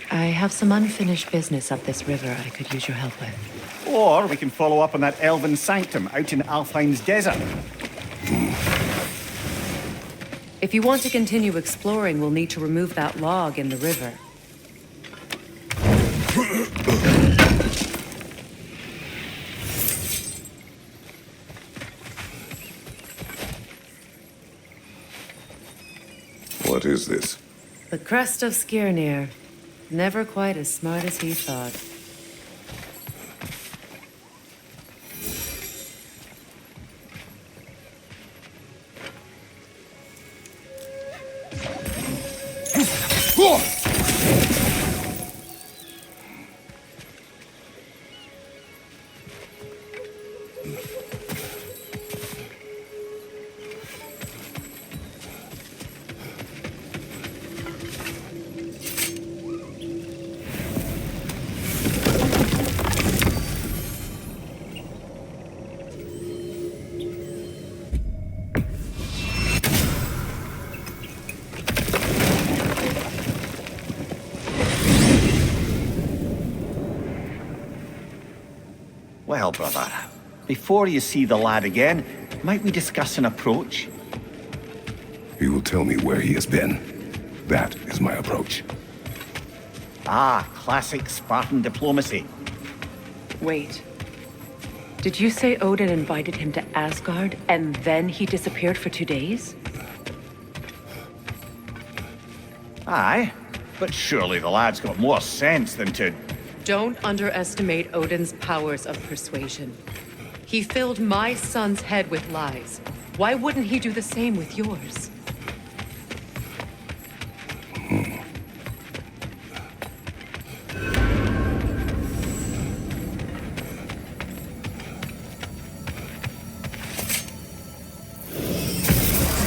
I have some unfinished business up this river I could use your help with. Or we can follow up on that elven sanctum out in Alfheim's desert. If you want to continue exploring, we'll need to remove that log in the river. What is this? The crest of Skirnir. Never quite as smart as he thought. Well, brother, before you see the lad again, might we discuss an approach? He will tell me where he has been. That is my approach. Ah, classic Spartan diplomacy. Wait. Did you say Odin invited him to Asgard, and then he disappeared for 2 days? Aye, but surely the lad's got more sense than to... Don't underestimate Odin's powers of persuasion. He filled my son's head with lies. Why wouldn't he do the same with yours?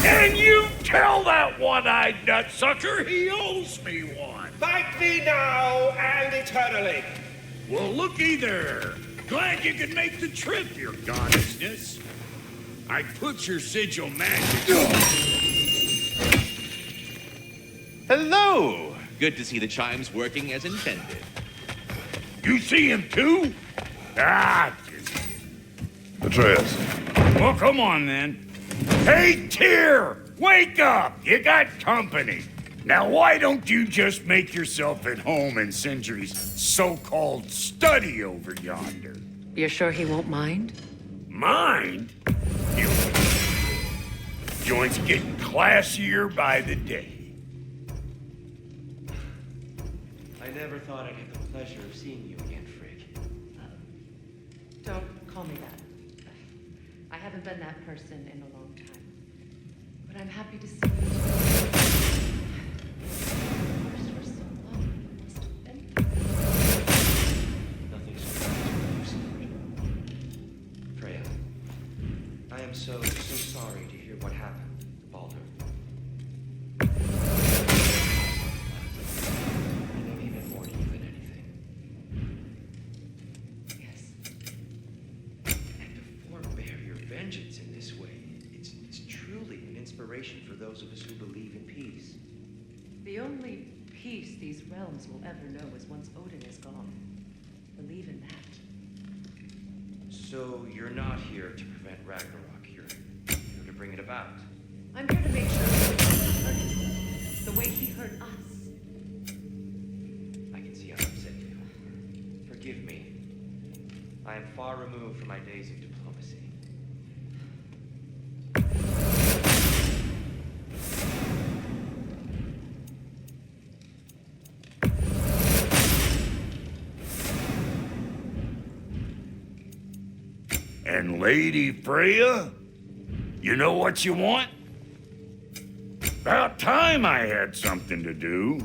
And you tell that one-eyed nutsucker he owes me one. Fight me now and eternally. Well, looky there. Glad you could make the trip, your goddessness. I put your sigil magic. Hello! Good to see the chimes working as intended. You see him too? Ah, just kidding. Atreus, Well, come on then. Hey, Tyr! Wake up! You got company. Now, why don't you just make yourself at home in Sindri's so-called study over yonder? You're sure he won't mind? Mind? You... Joint's getting classier by the day. I never thought I'd have the pleasure of seeing you again, Frigg. Don't call me that. I haven't been that person in a long time. But I'm happy to see you. Yours were so long. It must have been. Nothing surprises me, Freya. I am so sorry to hear what happened to Baldur. I know he meant more to you than anything. Yes. And to forbear your vengeance in this way, it's truly an inspiration for those of us who believe in peace. The only peace these realms will ever know is once Odin is gone. Believe in that. So you're not here to prevent Ragnarok. You're here to bring it about. I'm here to make sure he hurt him the way he hurt us. I can see how upset you. Forgive me. I am far removed from my days of diplomacy. And Lady Freya, you know what you want? About time I had something to do.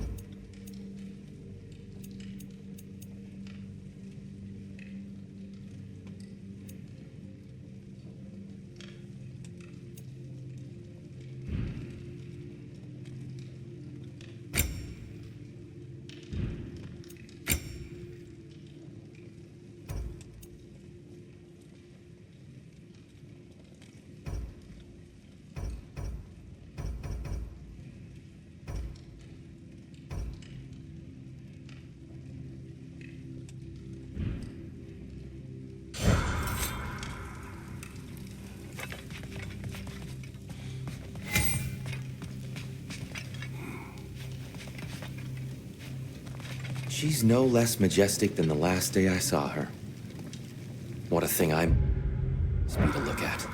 She's no less majestic than the last day I saw her. What a thing I'm me to look at.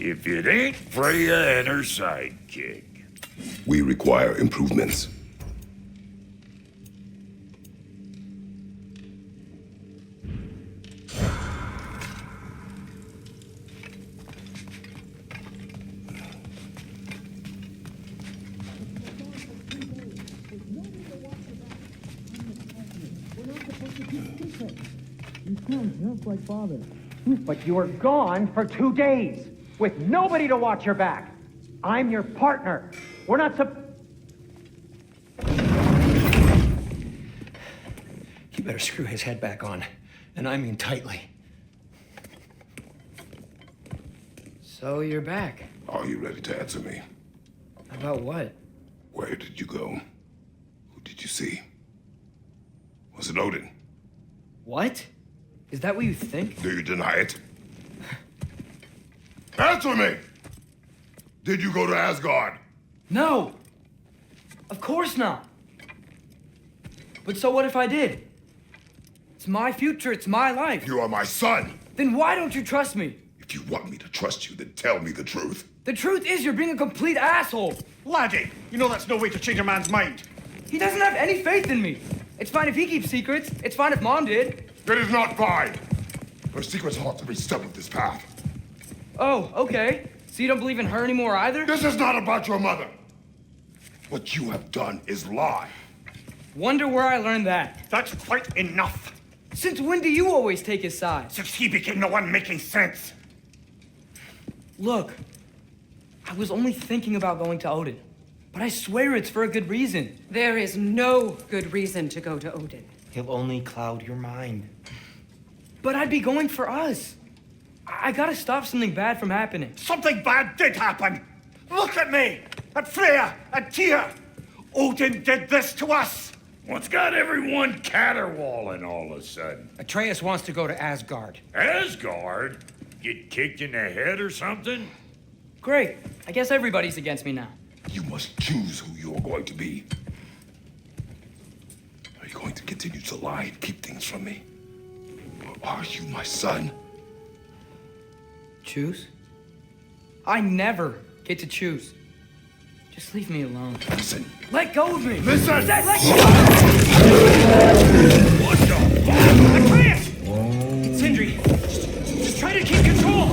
If it ain't Freya and her sidekick. we require improvements. You sound just like Father. But you were gone for 2 days, with nobody to watch your back. I'm your partner. We're not You better screw his head back on, and I mean tightly. So you're back. Are you ready to answer me? About what? Where did you go? Who did you see? Was it Odin? What? Is that what you think? Do you deny it? Answer me! Did you go to Asgard? No! Of course not. But so what if I did? It's my future, it's my life. You are my son! Then why don't you trust me? If you want me to trust you, then tell me the truth. The truth is you're being a complete asshole. Laddie, you know that's no way to change a man's mind. He doesn't have any faith in me. It's fine if he keeps secrets. It's fine if Mom did. It is not fine! Her secrets ought to be step of this path. Oh, okay. So you don't believe in her anymore either? This is not about your mother. What you have done is lie. Wonder where I learned that. That's quite enough. Since when do you always take his side? Since he became the one making sense. Look, I was only thinking about going to Odin, but I swear it's for a good reason. There is no good reason to go to Odin. He'll only cloud your mind. But I'd be going for us. I gotta stop something bad from happening. Something bad did happen. Look at me, at Freya, at Tyr. Odin did this to us. What's got everyone caterwauling all of a sudden? Atreus wants to go to Asgard. Asgard? Get kicked in the head or something? Great. I guess everybody's against me now. You must choose who you're going to be. Are you going to continue to lie and keep things from me? Or are you my son? Choose? I never get to choose. Just leave me alone. Listen. Let go of me! Listen! I said let go! What the fuck? Atreus! Sindri, just try to keep control!